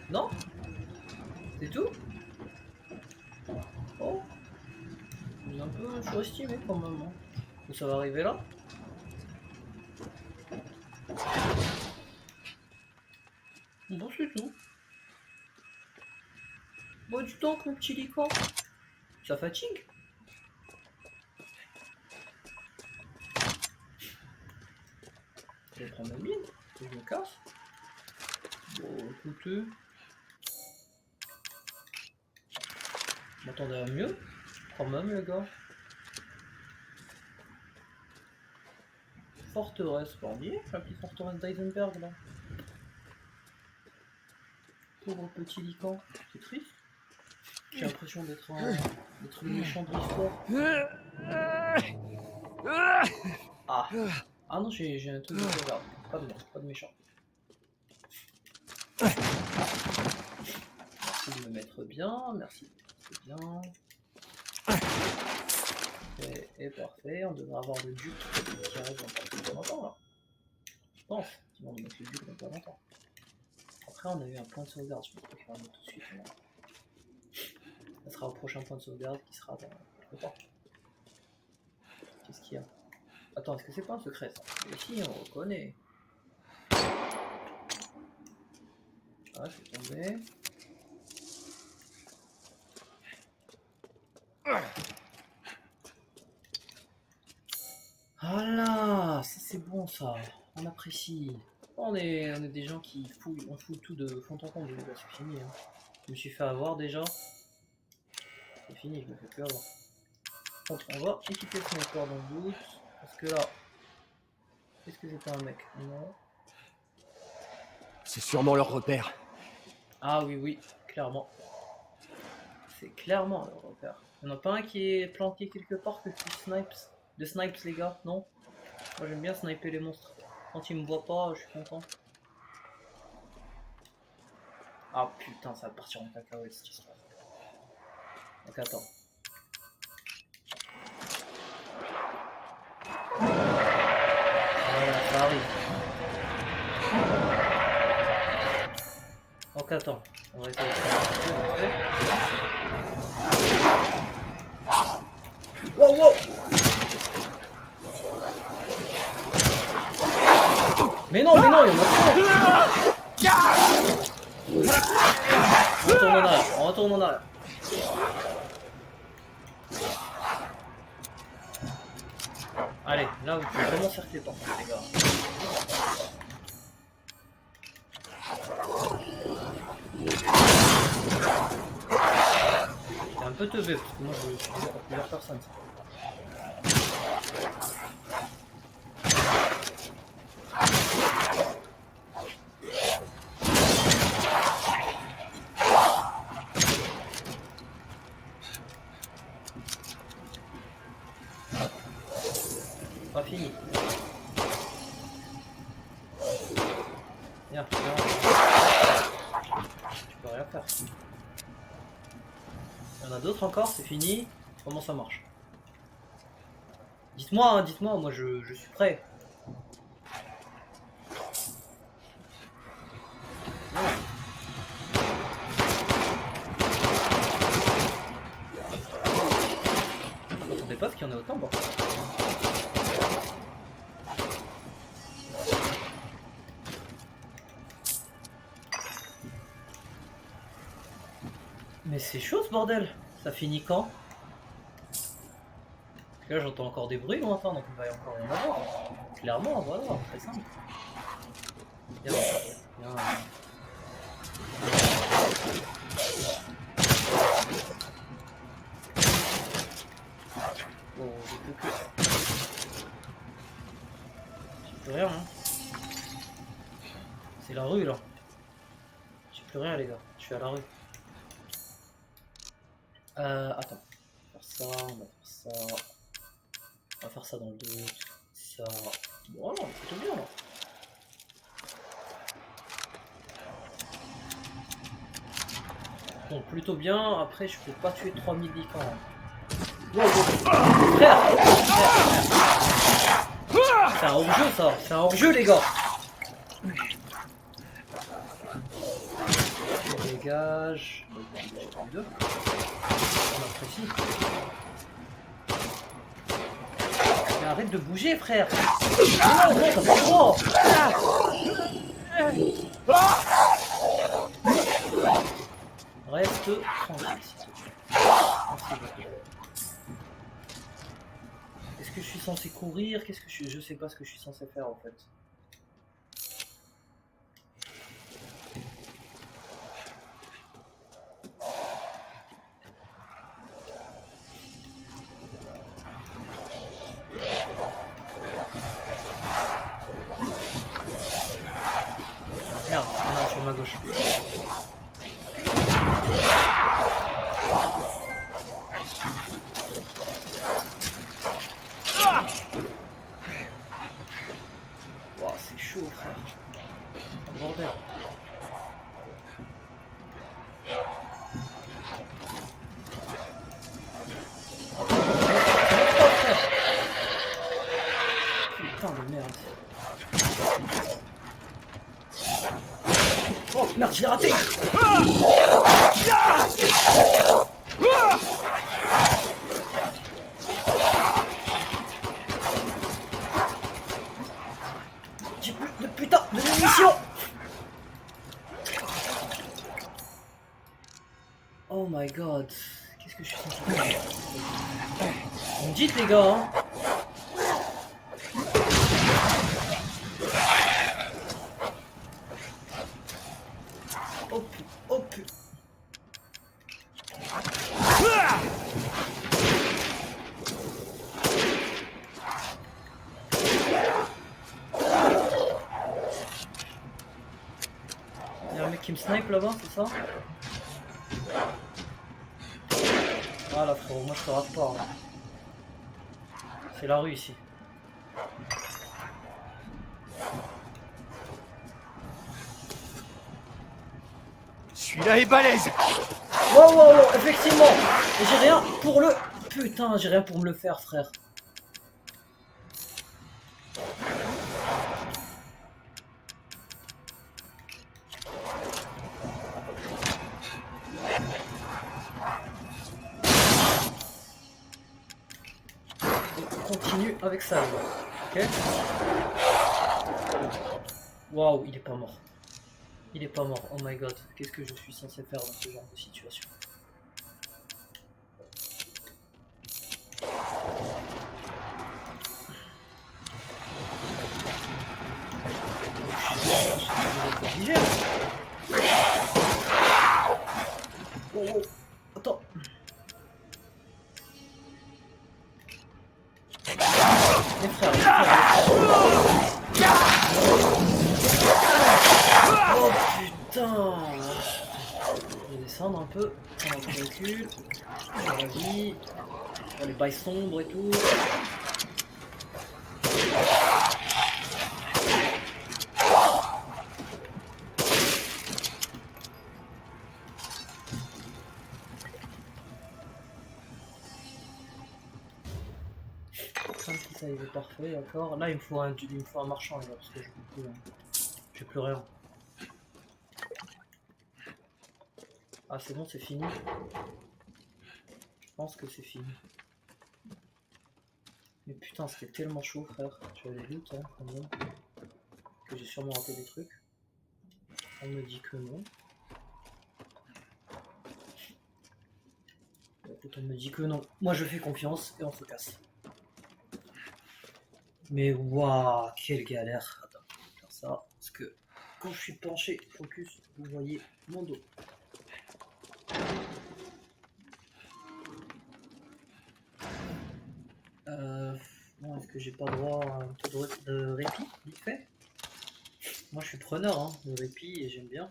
Non? C'est tout? Oh. J'ai un peu surestimé quand même. Hein. Où ça va arriver là? Bon, c'est tout. Bon, du temps, mon petit licorne. Ça fatigue? Je vais prendre ma mine. Je me casse. Bon, écoutez. Je m'attendais à mieux. Quand même, les gars. Forteresse, Cordier, la petite forteresse d'Eisenberg là. Pauvre petit lican, c'est triste. J'ai l'impression d'être le méchant de l'histoire. Ah, ah non, j'ai un truc de sauvegarde. Pas de mort, pas de méchant. Merci de me mettre bien, merci. C'est bien. Et parfait, on devrait avoir le duc qui arrive dans pas longtemps là. Je pense qu'ils vont nous mettre le duc dans pas longtemps. Après, on a eu un point de sauvegarde, je pense qu'il va mettre tout de suite. Là. Ça sera au prochain point de sauvegarde qui sera dans quelque temps. Qu'est-ce qu'il y a? Attends, est-ce que c'est pas un secret ça? Ici, on reconnaît. Ah, je suis tombé. Voilà, ça c'est bon ça. On apprécie. On est des gens qui fouillent, on fouille tout de fond en comble, c'est fini. Hein. Je me suis fait avoir déjà. C'est fini, je me fais plus avoir. Contre, on va équiper le sniper dans le doute. Parce que là, est-ce que c'était un mec? Non. C'est sûrement leur repère. Ah oui, oui, clairement. C'est clairement leur repère. Il n'y en a pas un qui est planqué quelque part que tu snipes? De snipes, les gars, non? Moi j'aime bien sniper les monstres. Quand ils me voient pas, je suis content. Ah putain, ça va partir en cacahuète cette histoire. Donc attends. Voilà, ça arrive. Donc attends, on va essayer de faire un peu. Wow, wow! Mais non, il y en a trop! On retourne en arrière. Allez, là vous pouvez vraiment faire tes portes, les gars. C'est un peu teubé, parce que moi je suis à plusieurs personnes. Pas fini. Viens, viens. Tu peux rien faire. Il y en a d'autres encore, c'est fini. Comment ça marche? Dites-moi, hein, dites-moi, moi je suis prêt. Je m'attendais pas à ce qu'il y en ait autant, bon. Mais c'est chaud ce bordel. Ça finit quand? Parce que là j'entends encore des bruits lointains, donc il va y encore y en avoir. Clairement, voilà, très simple. Viens, viens. Oh, j'ai plus que ça. J'ai plus rien, hein. C'est la rue là. J'ai plus rien les gars, je suis à la rue. Attends. On va faire ça, on va faire ça. On va faire ça dans le doute. Ça. Voilà, c'est plutôt bien là. Bon, plutôt bien, après je peux pas tuer 3000 licans. Wow, wow. Frère, c'est un hors-jeu ça, c'est un hors-jeu les gars. Je dégage. Deux. On apprécie. Mais arrête de bouger frère. Non, non, t'as pas le droit. Reste tranquille s'il te plaît. Est-ce que je suis censé courir? Qu'est-ce que je sais pas ce que je suis censé faire en fait. Merde, non, sur ma gauche. Wow, c'est chaud frère. Oh, bordel. Putain de merde. Oh merde, je l'ai raté. J'ai plus de putain de munitions. Oh my god. Qu'est-ce que je suis censé faire? Vous me dites les gars hein. Oh pu, oh pu. qui me snipe là-bas, c'est ça? Voilà frérot, moi je te rate pas. Hein. C'est la rue ici. Celui-là est balèze. Wow, wow, wow, effectivement. Et j'ai rien pour le... Putain, j'ai rien pour me le faire, frère. On continue avec ça, ok? Waouh, il est pas mort. Il est pas mort, oh my god. Qu'est-ce que je suis censé faire dans ce genre de situation? Obligé. Oh, oh. Attends. Les frères, les frères. Oh putain. Je vais descendre un peu, prendre un peu de recul. Sur la vie. Sur les pailles sombres et tout. Ça il est parfait, d'accord. Là il me faut un marchand là, parce que j'ai plus rien. Ah c'est bon, c'est fini. Je pense que c'est fini. Mais putain, c'était tellement chaud, frère. J'avais des doutes, hein, quand même. Que j'ai sûrement raté des trucs. On me dit que non. Écoute, on me dit que non. Moi je fais confiance et on se casse. Mais waouh, quelle galère. Attends, je vais faire ça. Parce que quand je suis penché, focus, vous voyez mon dos. Bon, est-ce que j'ai pas droit à un peu de répit, vite fait? Moi je suis preneur hein, de répit et j'aime bien.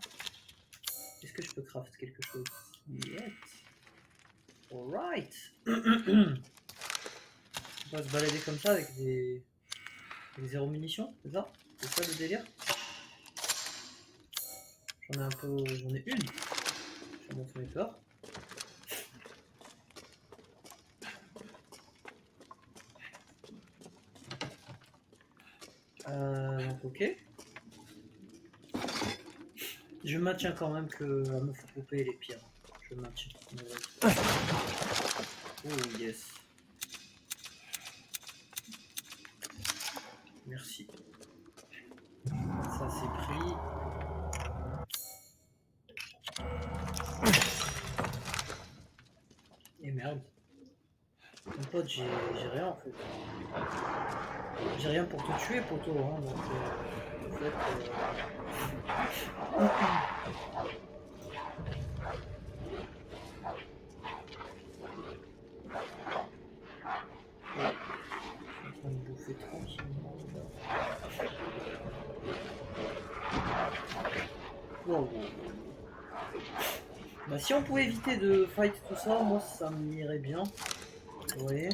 Est-ce que je peux craft quelque chose? Yes. Alright. On va se balader comme ça avec des zéro munitions, c'est ça? C'est ça le délire? J'en ai un peu. J'en ai une. Ça m'en fait peur. Donc ok. Je maintiens quand même que la meuf poupée elle est pire. Je maintiens. Oh yes. Merci. Ça c'est pris. Et merde. Mon pote, j'ai rien en fait. J'ai rien pour te tuer, poteau, hein, donc en fait. Je suis en train de bouffer tranquillement. Wow. Bah, si on pouvait éviter de fight tout ça, moi ça m'irait bien. Vous voyez?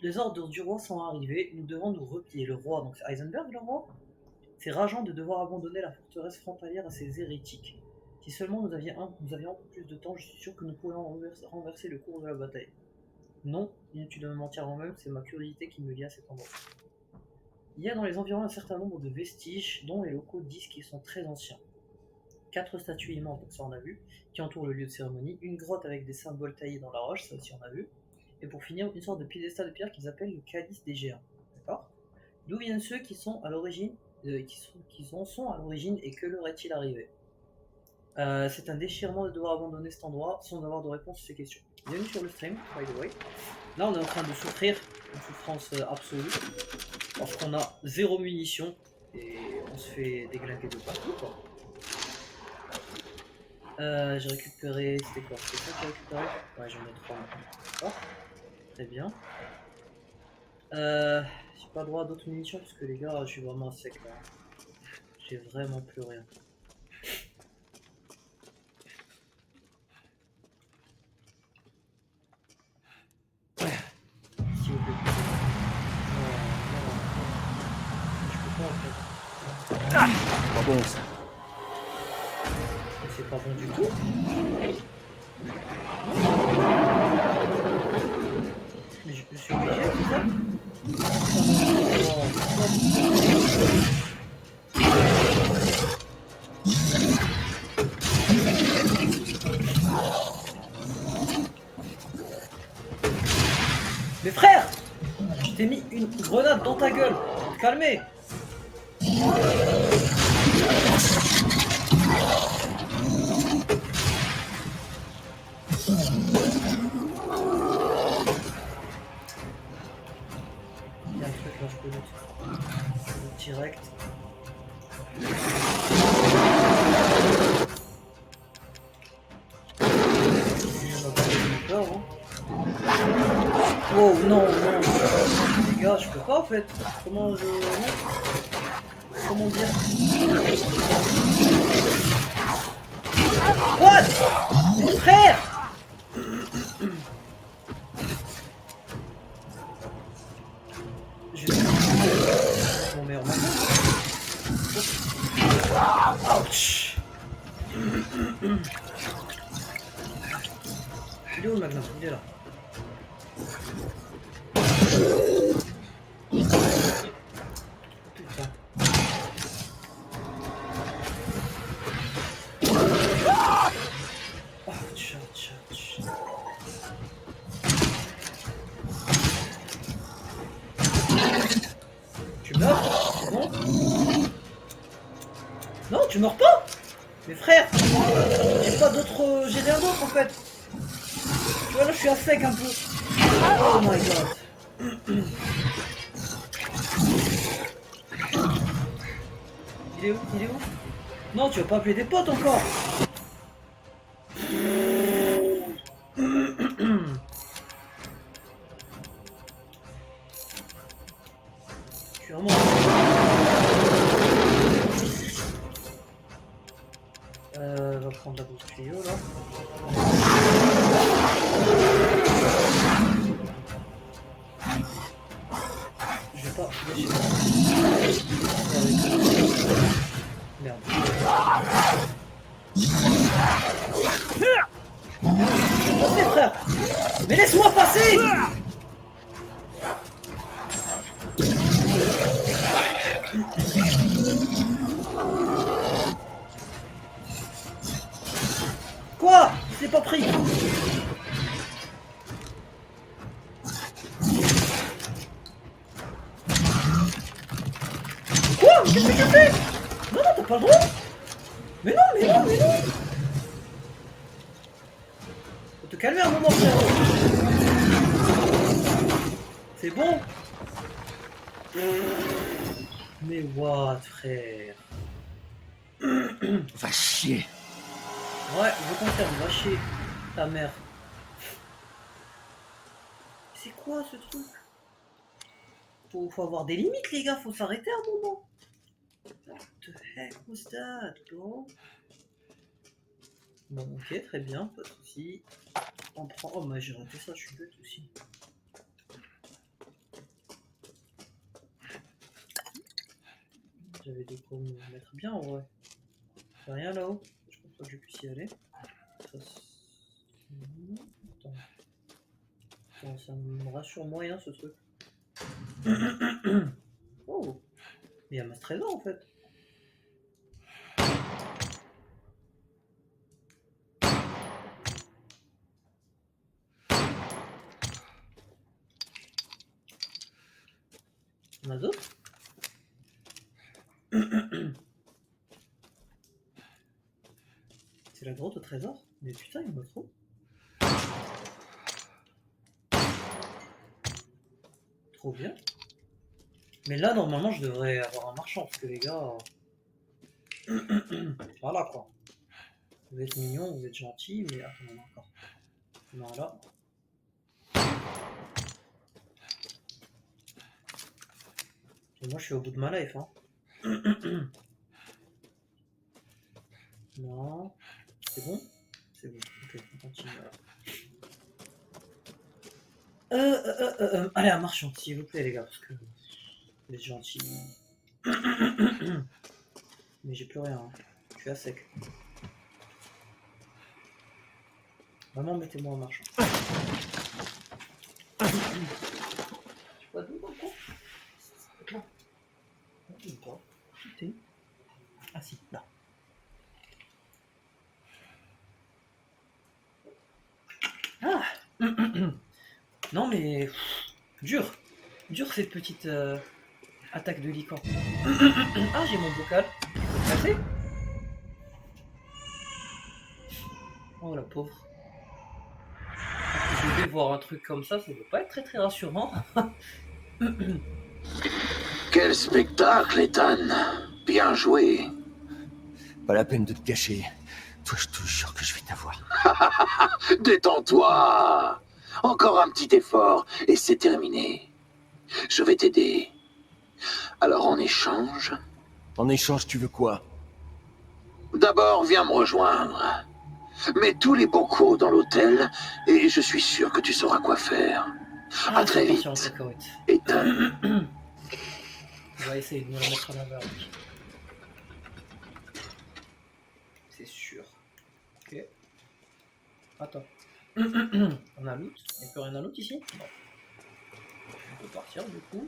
Les ordres du roi sont arrivés, nous devons nous replier. Le roi, donc c'est Heisenberg le roi? C'est rageant de devoir abandonner la forteresse frontalière à ces hérétiques. Si seulement nous avions un peu plus de temps, je suis sûr que nous pourrions renverser le cours de la bataille. Non, inutile de me mentir moi-même, c'est ma curiosité qui me lie à cet endroit. Il y a dans les environs un certain nombre de vestiges, dont les locaux disent qu'ils sont très anciens. 4 statues immenses, donc ça on a vu, qui entourent le lieu de cérémonie, une grotte avec des symboles taillés dans la roche, ça aussi on a vu, et pour finir, une sorte de piédestal de pierre qu'ils appellent le calice des géants. D'accord? D'où viennent ceux qui sont à l'origine, qui en sont à l'origine et que leur est-il arrivé? C'est un déchirement de devoir abandonner cet endroit sans avoir de réponse à ces questions. Bienvenue sur le stream, by the way. Là on est en train de souffrir, une souffrance absolue, parce qu'on a 0 munitions et on se fait déglinguer de partout quoi. J'ai récupéré, c'était quoi? C'était ça que j'ai récupéré? Ouais j'en ai 3 maintenant. D'accord. Très bien. J'ai pas droit à d'autres munitions parce que les gars, je suis vraiment sec là. J'ai vraiment plus rien. S'il vous plaît. Non, non, non. Je peux pas en fait. Ah, pas bon ça. Mais c'est pas bon du tout. Mais je suis obligé, c'est ça? Mais frère! Je t'ai mis une grenade dans ta gueule! Calmez! Il y a un truc là, je peux le direct. Oh non, non, les gars, je peux pas en fait. Comment je. Comment dire? What? Frère! Je vais mon meilleur moment. Ouch! Il est où le magnum? Il est là. Putain. Ouch, ouch, ouch. Tu meurs? C'est bon? Non, tu meurs pas? Mais frère, j'ai pas d'autres. J'ai rien d'autre en fait. Tu vois là, je suis à sec un peu. Oh my god. Il est où? Il est où? Non, tu vas pas appeler des potes encore. Je suis vraiment. Va prendre la grosse tuyau là. Je vais pas lâcher. Merde. Passer, frère. Mais laisse-moi passer. Quoi? Je l'ai pas pris. Quoi? Qu'est-ce que tu fais? Non, non, t'as pas le droit. Mais non, mais non, mais non. Faut te calmer un moment, frère. C'est bon. Mais what, frère? Va chier. Ouais, je confirme, va chier ta mère. C'est quoi ce truc? Faut avoir des limites, les gars, faut s'arrêter un moment. What the heck was that, bro? Bon, ok, très bien, pas de soucis. On prend. Oh, mais j'ai raté ça, je suis bête aussi. J'avais de quoi me mettre bien en vrai. Y'a rien là-haut? Je pense pas que je puisse y aller. Ça, attends. Attends, ça me rassure moyen ce truc. Oh! Mais y'a ma trésor en fait. On a d'autres? C'est la grotte au trésor? Mais putain, il y en a trop. Trop bien. Mais là, normalement, je devrais avoir un marchand parce que les gars. Voilà quoi. Vous êtes mignons, vous êtes gentils, mais attends, on en a encore. Voilà. Moi, je suis au bout de ma life, hein. Non. C'est bon? C'est bon. Ok, on continue alors. Allez, un marchand, s'il vous plaît, les gars, parce que vous êtes gentils. Mais j'ai plus rien, hein. Je suis à sec. Vraiment, mettez-moi un marchand. Je sais pas d'où, encore. Là. Non, je sais pas. T'es où? Ah si, là. Ah. Non mais dur cette petite attaque de licorne. Ah, j'ai mon bocal. Merci. Oh la pauvre. Je vais voir un truc comme ça doit pas être très très rassurant. Quel spectacle, Ethan. Bien joué. Pas la peine de te cacher. Toi, je te jure que je vais t'avoir. Détends-toi. Encore un petit effort et c'est terminé. Je vais t'aider. Alors en échange, En échange, tu veux quoi? d'abord viens me rejoindre. Mets tous les bocaux dans l'hôtel et je suis sûr que tu sauras quoi faire. Ah, À très ça part vite, sur en cacahuète. Ethan. On va essayer de nous la mettre à l'envers. Oui. C'est sûr. Ok. Attends. On a loot. Il n'y a plus rien à loot ici? Non. On peut partir du coup.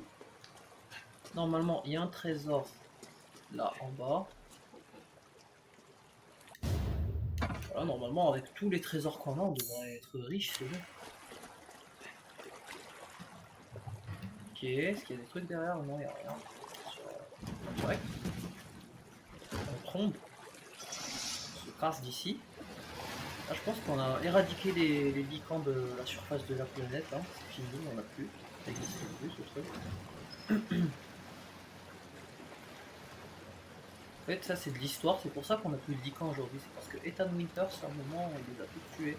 Normalement, il y a un trésor là en bas. Voilà, normalement, avec tous les trésors qu'on a, on devrait être riche, c'est bon. Ok, est-ce qu'il y a des trucs derrière? Non, il n'y a rien. Direct. On trompe. On se casse d'ici. Là, je pense qu'on a éradiqué les licornes de la surface de la planète. Hein. C'est fini, on n'a plus. Ça n'existe plus ce truc. En fait, ça c'est de l'histoire, c'est pour ça qu'on a plus de licans aujourd'hui. C'est parce que Ethan Winters, à un moment, on les a tous tués.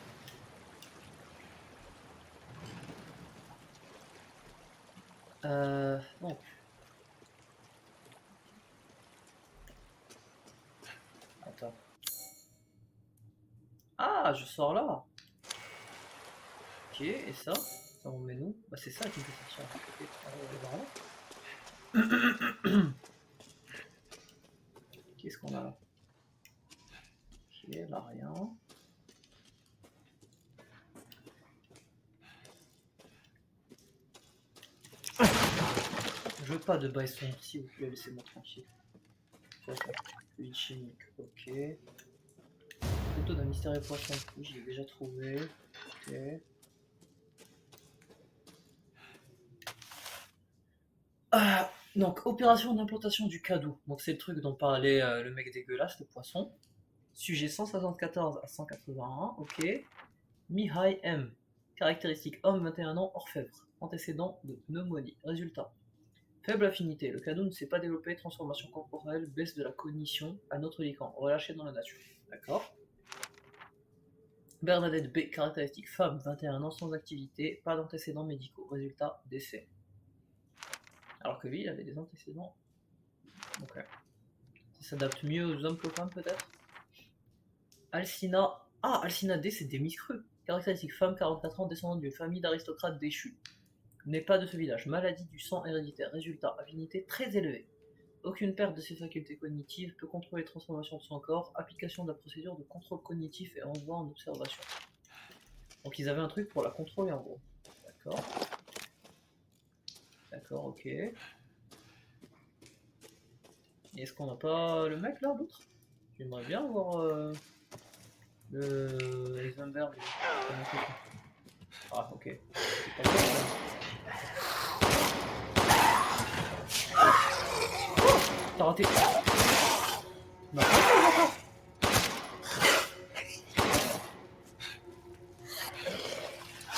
Donc. Attends. Ah, je sors là. Ok, et ça? Ça on met nous? Bah c'est ça qui me fait sortir. Qu'est-ce qu'on a là? Ok, là rien. Je veux pas de bail sombre, s'il vous plaît, laissez-moi tranquille. Fluide chimique, ok. Photo d'un mystérieux poisson, je l'ai déjà trouvé. Ok. Ah, donc, opération d'implantation du Cadou. Donc, c'est le truc dont parlait le mec dégueulasse, le poisson. Sujet 174 à 181, ok. Mihai M. Caractéristique homme 21 ans, orfèvre. Antécédent de pneumonie. Résultat. Faible affinité. Le Cadou ne s'est pas développé. Transformation corporelle, baisse de la cognition. Un autre lican. Relâché dans la nature. D'accord. Bernadette B. Caractéristique femme 21 ans, sans activité. Pas d'antécédents médicaux. Résultat. Décès. Alors que lui, il avait des antécédents. Ok. Ça s'adapte mieux aux hommes qu'aux femmes, peut-être. Alcina. Ah, Alcina D, c'est des miscreux. Caractéristique femme, 44 ans, descendante d'une famille d'aristocrates déchus. N'est pas de ce village. Maladie du sang héréditaire. Résultat, affinité très élevée. Aucune perte de ses facultés cognitives. Peut contrôler les transformations de son corps. Application de la procédure de contrôle cognitif et envoi en observation. Donc ils avaient un truc pour la contrôler en gros. D'accord. D'accord, ok. Et est-ce qu'on n'a pas le mec là, l'autre? J'aimerais bien voir le Heisenberg. Ah, ok. C'est pas bon, t'as raté. Non.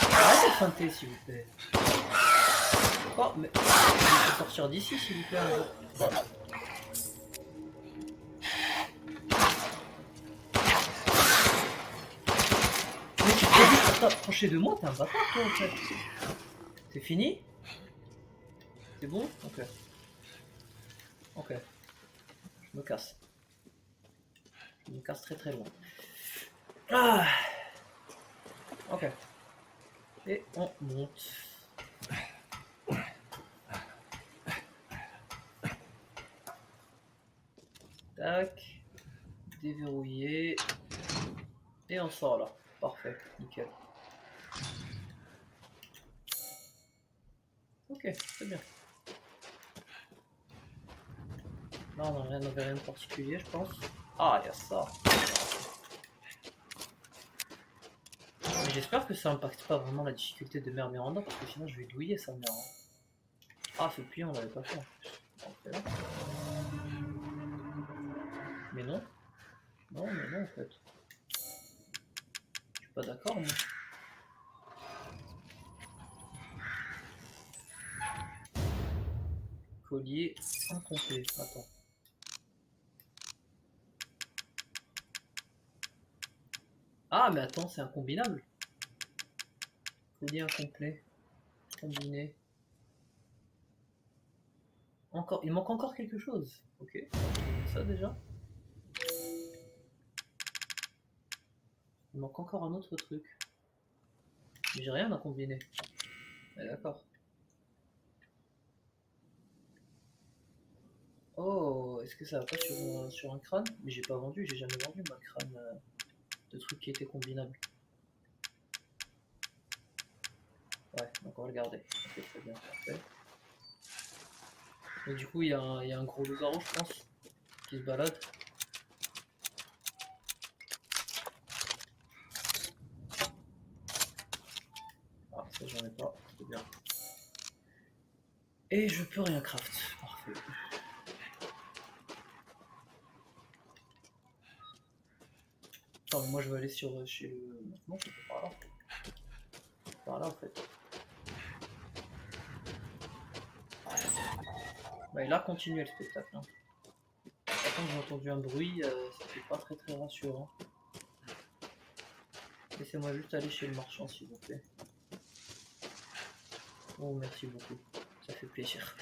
Arrêtez de feinter, s'il vous plaît. Oh, mais. Je vais sortir d'ici, s'il vous plaît, un jour. Mais tu t'es juste t'approcher de moi, t'es un bâtard, toi, en fait. C'est fini? C'est bon? Ok. Ok, je me casse. Je me casse très très loin. Ah, ok. Et on monte. Tac. Déverrouiller. Et on sort là. Parfait, nickel. Ok, très bien. Là, on n'avait rien de particulier, je pense. Ah, il y a ça. Mais j'espère que ça impacte pas vraiment la difficulté de Mère Miranda, parce que sinon je vais douiller sa mère. Ah, ce puits, on l'avait pas fait en plus. On le fait là. Mais non. Non, mais non, en fait. Je suis pas d'accord, moi. Collier incomplet. Attends. Ah, mais attends, c'est incombinable. Collier incomplet. Combiné. Encore, il manque encore quelque chose. Ok. Ça déjà. Il manque encore un autre truc. Mais j'ai rien à combiner. Ah, d'accord. Oh, est-ce que ça va pas sur un crâne? Mais j'ai pas vendu, j'ai jamais vendu ma crâne de trucs qui étaient combinables. Ouais, donc on va le garder. Ok, très bien, parfait. Et du coup, il y a un gros loup-garou, je pense, qui se balade. Ah, ça j'en ai pas, très bien. Et je peux rien craft, parfait. Attends, mais moi je vais aller chez le... Non, c'est pas par là. Par là en fait. Bah, il a continué le spectacle. Hein. Par contre, j'ai entendu un bruit, c'était pas très très rassurant. Laissez-moi juste aller chez le marchand, s'il vous plaît. Oh, merci beaucoup. Ça fait plaisir.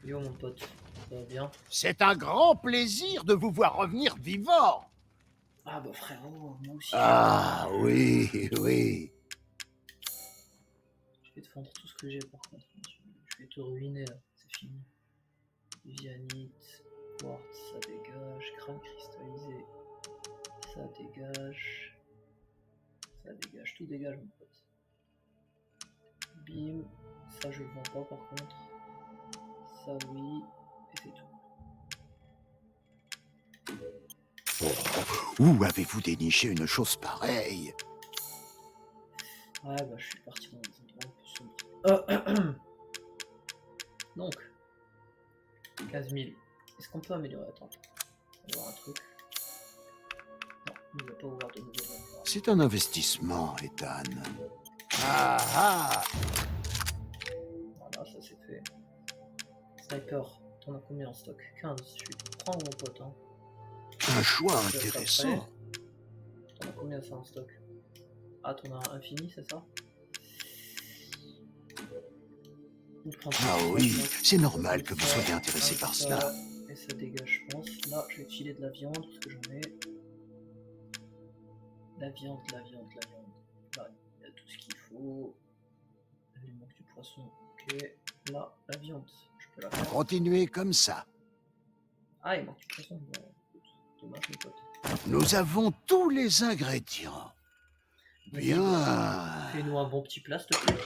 Yo, mon pote. Ça va bien? C'est un grand plaisir de vous voir revenir vivant. Ah bah frérot, moi aussi. Ah oui, oui. Je vais te vendre tout ce que j'ai par contre. Je vais te ruiner là, c'est fini. Vianite, quartz, ça dégage. Crâne cristallisé, ça dégage. Ça dégage, tout dégage mon pote. Bim, ça je le vends pas par contre. Ça oui, et c'est tout. Où avez-vous déniché une chose pareille? Ouais bah je suis parti dans des endroits un peu sombres. Donc, 15 000. Est-ce qu'on peut améliorer? Attends, on va voir un truc. Non, il ne va pas ouvrir de nouveaux endroits. C'est un investissement, Ethan. Ah ah. Voilà, ça c'est fait. Sniper, t'en as combien en stock? 15, je vais te prendre mon pote. Hein. Un choix Je vais être intéressant. après. T'en as combien ça en stock? Ah, t'en as infini, c'est ça? Ah oui, c'est normal que vous soyez intéressé par cela. Et ça dégage, je pense. Là, je vais te filer de la viande, parce que j'en ai. La viande, la viande, la viande. Là, il y a tout ce qu'il faut. Il manque du poisson, ok. Là, la viande, je peux la faire. Continuez comme ça. Ah, il manque du poisson. Bon, écoute, dommage, mon pote. Nous avons tous les ingrédients. Bien. Fais-nous un bon petit plat, s'il te plaît.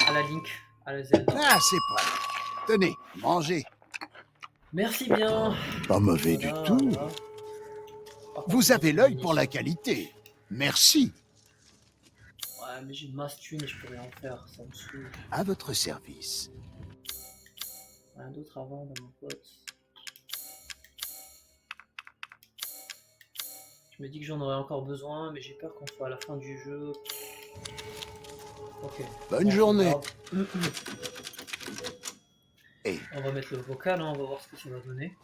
À la Link, à la Zelda. Ah, c'est prêt. Tenez, mangez. Merci bien. Pas mauvais du tout. Voilà. Vous avez l'œil pour la qualité. Merci. Ouais, mais j'ai une masse thune et je peux rien en faire, ça me saoule. À votre service. Rien d'autre à vendre, mon pote. Je me dis que j'en aurais encore besoin, mais j'ai peur qu'on soit à la fin du jeu. Ok. Bonne journée. Et on va mettre le vocal, hein, on va voir ce que ça va donner.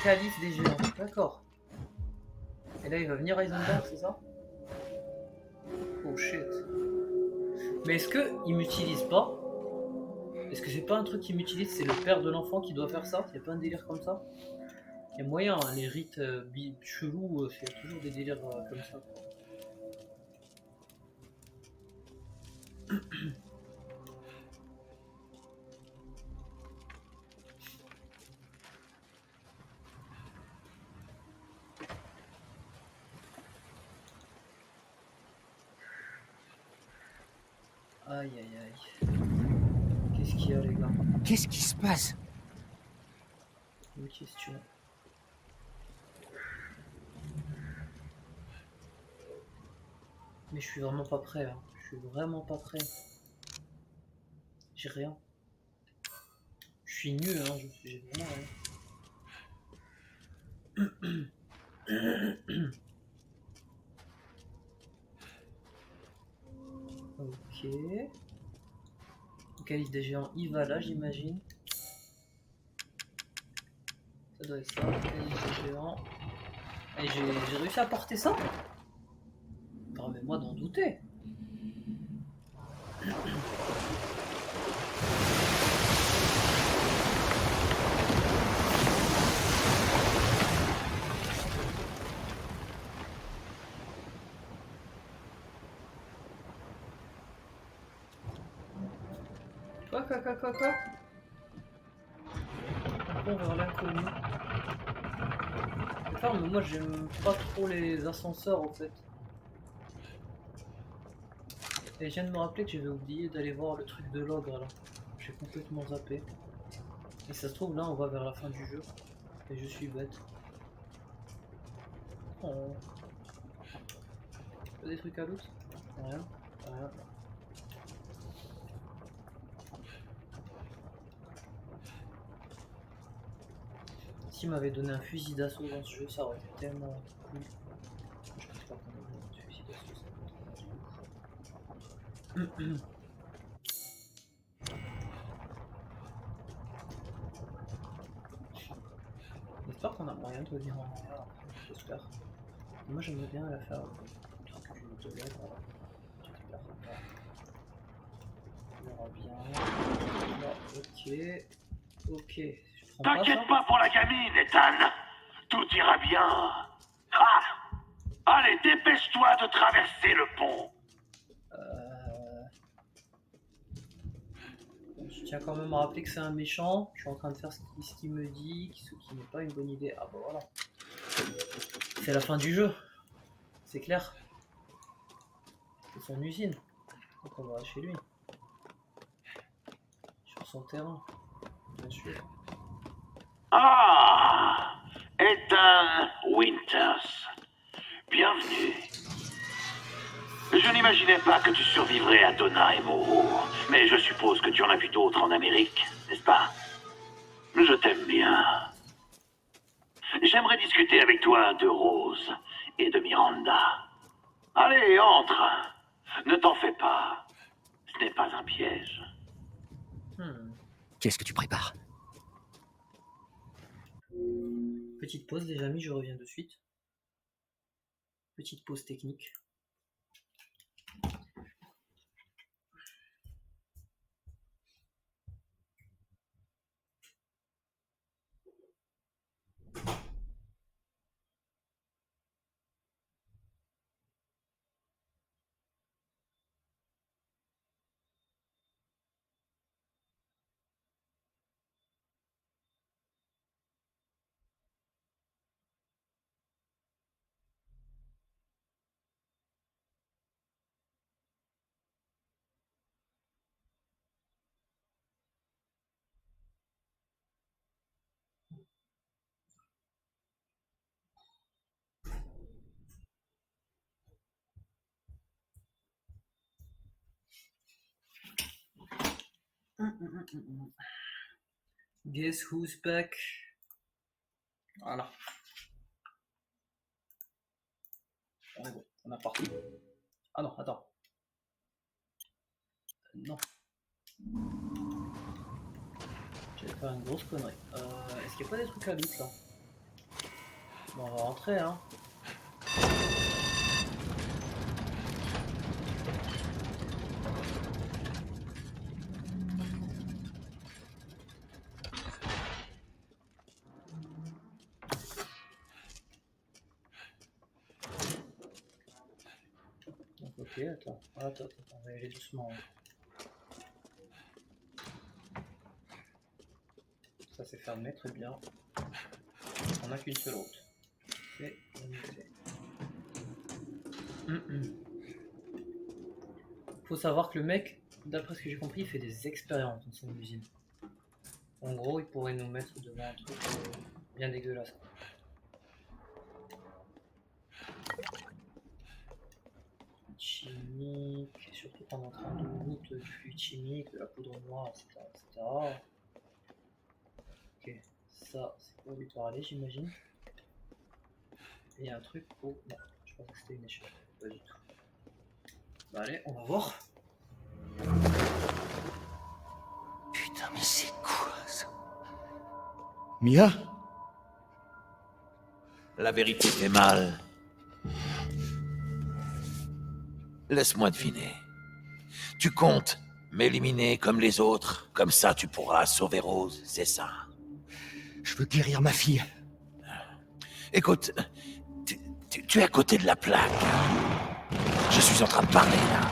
calice des géants. D'accord. Et là, il va venir Heisenberg, c'est ça? Oh shit. Mais est-ce qu'il m'utilise pas? Est-ce que c'est pas un truc qui m'utilise? C'est le père de l'enfant qui doit faire ça? Y'a pas un délire comme ça? Il y a moyen, hein, les rites chelous, c'est toujours des délires comme ça. Aïe aïe aïe. Qu'est-ce qu'il y a les gars? Qu'est-ce qui se passe? Une question. Mais je suis vraiment pas prêt, hein. Je suis vraiment pas prêt. J'ai rien. Je suis nul, hein. J'ai vraiment rien. Ok. Le calice des géants, il va là, j'imagine. Ça doit être ça, le calice des géants. Et j'ai réussi à porter ça? Permets-moi d'en douter. Quoi? On vers l'inconnu. D'accord, mais moi j'aime pas trop les ascenseurs en fait. Et je viens de me rappeler que j'avais oublié d'aller voir le truc de l'ogre là. J'ai complètement zappé. Et ça se trouve là on va vers la fin du jeu. Et je suis bête. Oh. Des trucs à loot? Rien. Rien. S'il m'avait donné un fusil d'assaut dans ce jeu, ça aurait été tellement cool. Je pense pas qu'on ait un fusil d'assaut, ça peut être J'espère qu'on a moyen de venir en arrière après, j'espère. Moi j'aimerais bien la faire un truc de l'œuvre, voilà. J'espère pas. On verra bien. Là, ok. Je prends pas T'inquiète ça. pas pour la gamine, Ethan. Tout ira bien. Ah! Allez, dépêche-toi de traverser le pont. Je tiens quand même à rappeler que c'est un méchant. Je suis en train de faire ce qu'il me dit, ce qui n'est pas une bonne idée. Ah bah voilà. C'est la fin du jeu. C'est clair. C'est son usine. Donc on va chez lui. Sur son terrain. Bien sûr. Ah! Ethan Winters. Bienvenue. Je n'imaginais pas que tu survivrais à Donna et Moreau, mais je suppose que tu en as vu d'autres en Amérique, n'est-ce pas? Je t'aime bien. J'aimerais discuter avec toi de Rose et de Miranda. Allez, entre. Ne t'en fais pas. Ce n'est pas un piège. Qu'est-ce que tu prépares? Petite pause les amis, je reviens de suite. Petite pause technique. Guess who's back? Voilà. On est bon, on a parti. Ah non, attends. Non. J'allais faire une grosse connerie. Est-ce qu'il n'y a pas des trucs à loot là? Bon, on va rentrer, hein. Donc, ok, attends, on va y aller doucement. Hein. Ça c'est fermé, très bien. On n'a qu'une seule route. C'est limité. Faut savoir que le mec, d'après ce que j'ai compris, il fait des expériences dans son usine. En gros, il pourrait nous mettre devant un truc bien dégueulasse. Chimique, surtout quand on est en train de route du fluide chimique, de la poudre noire, etc. etc. Ok, ça c'est pour lui aller, j'imagine. Et il y a un truc pour. Non, je pensais que c'était une échelle, pas du tout. Bah allez, on va voir. Putain, mais c'est quoi ça? Mia? La vérité fait mal. Laisse-moi deviner. Tu comptes m'éliminer comme les autres, comme ça tu pourras sauver Rose, c'est ça? Je veux guérir ma fille. Écoute, tu es à côté de la plaque. Je suis en train de parler, là.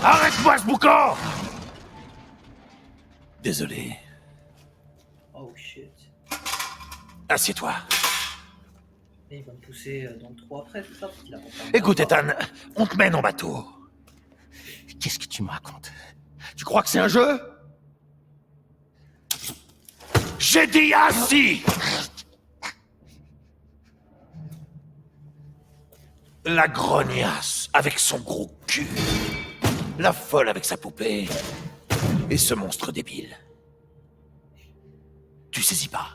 Arrête-moi ce boucan! Désolé. Oh shit. Assieds-toi. Et il va me pousser dans le trou après, c'est ça parce qu'il a pas Écoute, Ethan, on te mène en bateau. Qu'est-ce que tu me racontes? Tu crois que c'est un jeu? J'ai dit assis! La grognasse avec son gros cul. La folle avec sa poupée. Et ce monstre débile. Tu saisis pas?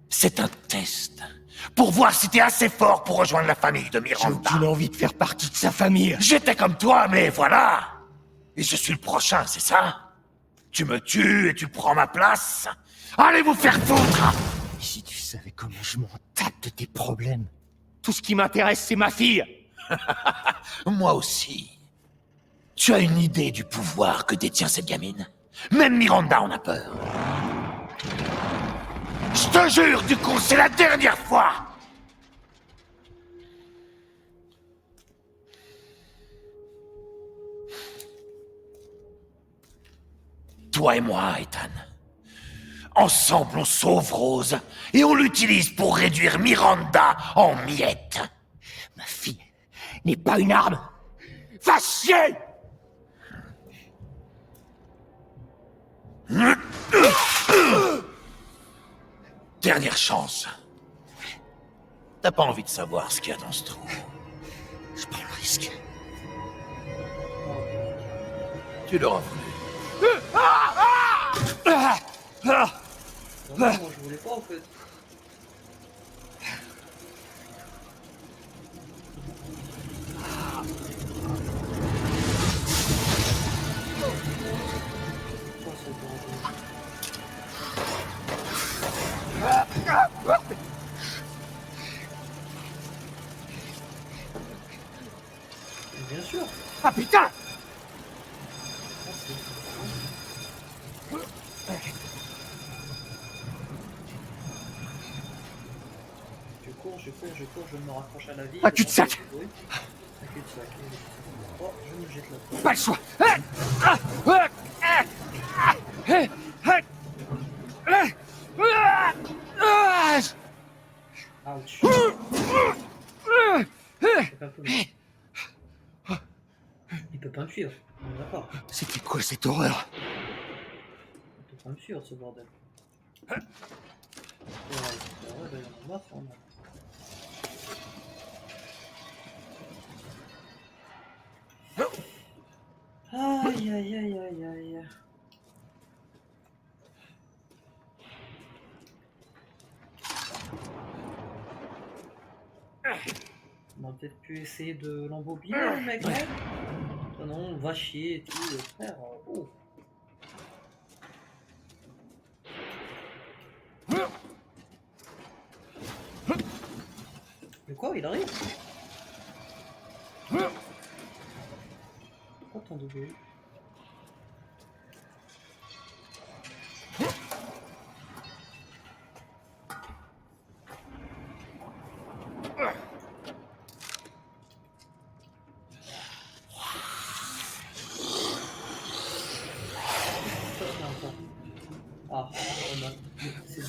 C'est un test. Pour voir si t'es assez fort pour rejoindre la famille de J'ai Miranda. aucune envie de faire partie de sa famille. J'étais comme toi, mais voilà. Et je suis le prochain, c'est ça? Tu me tues et tu prends ma place? Allez vous faire foutre! Si tu savais comment je m'en tape de tes problèmes. Tout ce qui m'intéresse, c'est ma fille. Moi aussi. Tu as une idée du pouvoir que détient cette gamine? Même Miranda en a peur. Je te jure, du coup, c'est la dernière fois! Toi et moi, Ethan. Ensemble, on sauve Rose et on l'utilise pour réduire Miranda en miettes. Ma fille n'est pas une arme. Va chier! Dernière chance. T'as pas envie de savoir ce qu'il y a dans ce trou. Je prends le risque. Tu l'auras voulu. Non, moi je voulais pas en fait. Oh, c'est bon. Bien sûr. Ah putain! Ah, c'est je cours, je me raccroche à la vie. Un cul-de-sac! Oui. Un cul-de-sac. Oh, je me jette là. Pas le choix! Ouch. C'est pas cool. Il peut pas me suivre. On est d'accord. C'était quoi cette horreur? Il peut pas me suivre ce bordel. Ouais, bah, il y en a marre, on a. Aïe aïe aïe aïe aïe. On aurait peut-être pu essayer de l'embobiner le mec, non? Ah non, va chier et tout, frère. Oh. Quoi, il arrive? Pourquoi tant de bruit? Ah, on a... C'est du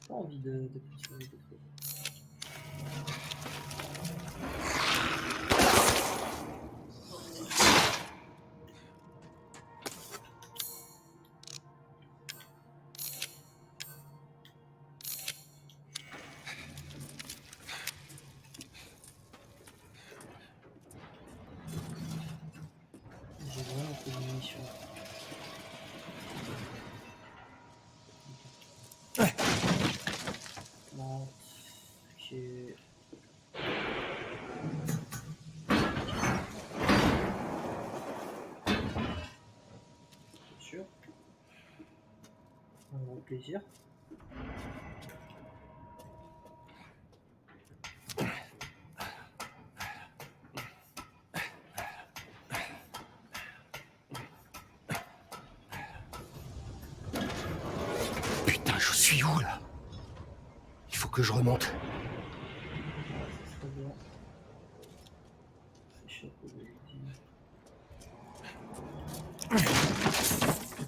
pas envie de pousser des trucs. J'ai vraiment peu de munitions. Non, j'ai... Sûr. Un gros plaisir. Putain, je suis où, là? Il faut que je remonte. Ça serait bien. C'est chaud pour les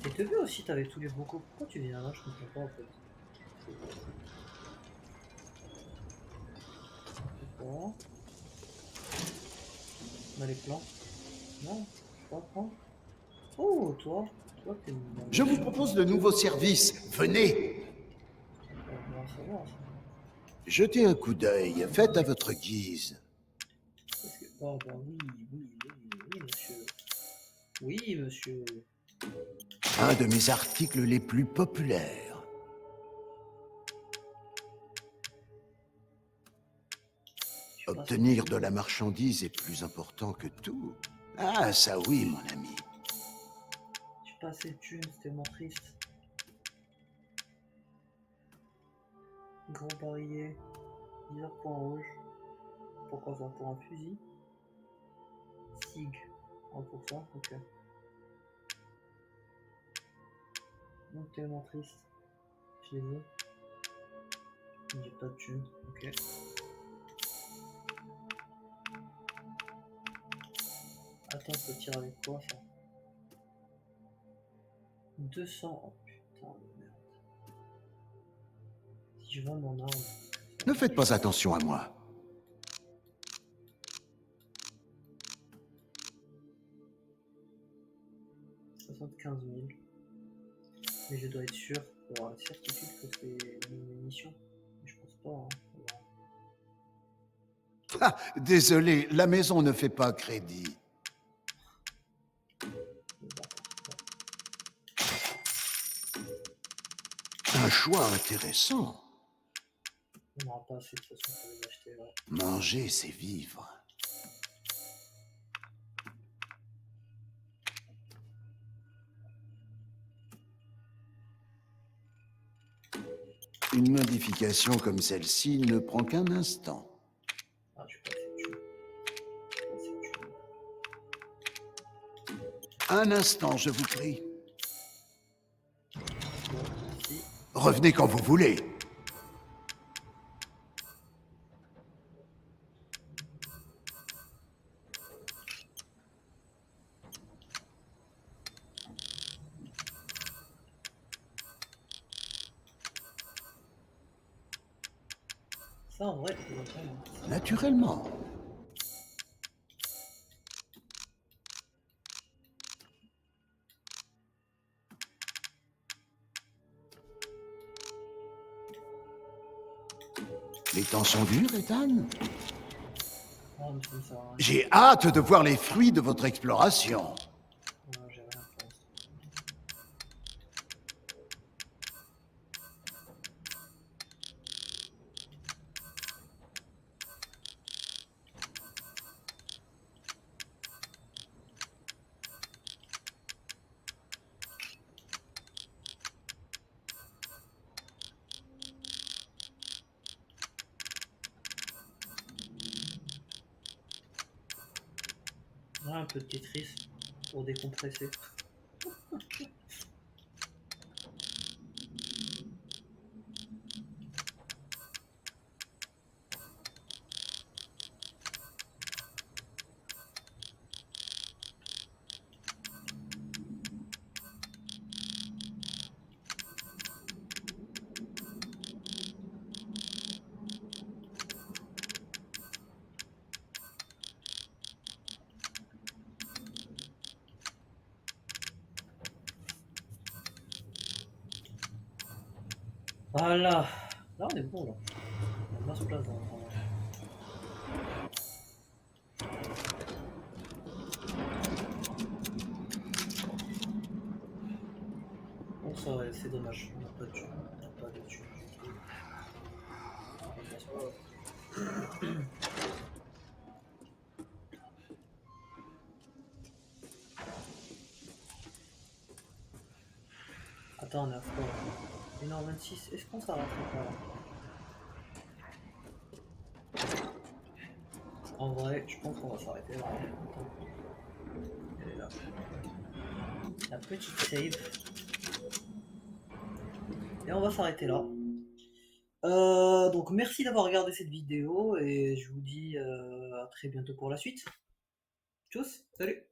T'étais vu aussi, t'avais tous les bocaux. Pourquoi tu viens là? Je comprends pas en fait. D'accord. On a les plans. Non, pas prendre. Oh, toi t'es une... Je vous propose de nouveaux services. Venez. Bon, ça va, ça. Jetez un coup d'œil. Faites à votre guise. Parce que... Oh, bah oui, monsieur. Oui, monsieur. Un de mes articles les plus populaires. Obtenir de la marchandise est plus important que tout. Ah, ça oui, mon ami. J'ai pas assez de thunes, c'était tellement triste. Grand barillet. 10 points rouge. Pourquoi ça? Pour un fusil? Sig. 1%, ok. Donc tellement triste. Je les veux. J'ai pas de thunes, ok. Attends, ça tire avec quoi ça? 200. Oh putain de merde. Si je vends mon arme. Ne faites pas attention à moi. $75 000. Mais je dois être sûr pour avoir la certitude que c'est une munition. Mais je pense pas. Hein. Ah, désolé, la maison ne fait pas crédit. Un choix intéressant. On n'aura pas assez de toute façon pour les acheter là. Manger, c'est vivre. Une modification comme celle-ci ne prend qu'un instant. Ah, je suis pas assez de thunes. Un instant, je vous prie. Bon, merci. Revenez quand vous voulez. Ça en vrai, c'est vraiment. Naturellement. Les temps sont durs, Ethan. Ah, mais ça me sert à rien. J'ai hâte de voir les fruits de votre exploration. Non, j'ai rien pour peu de Tetris pour décompresser. Voilà. Là, on est bon, là. On a masse place dans le travail. Bon, ça, ouais, c'est dommage. On n'a pas de thunes. On n'a pas de thunes du tout. Mais bon, c'est pas grave. Attends, on est à quoi là 1h26. Est-ce qu'on s'arrêterait pas là? En vrai, je pense qu'on va s'arrêter là. Attends. Elle est là. La petite save. Et on va s'arrêter là. Donc merci d'avoir regardé cette vidéo et je vous dis à très bientôt pour la suite. Tchuss, salut!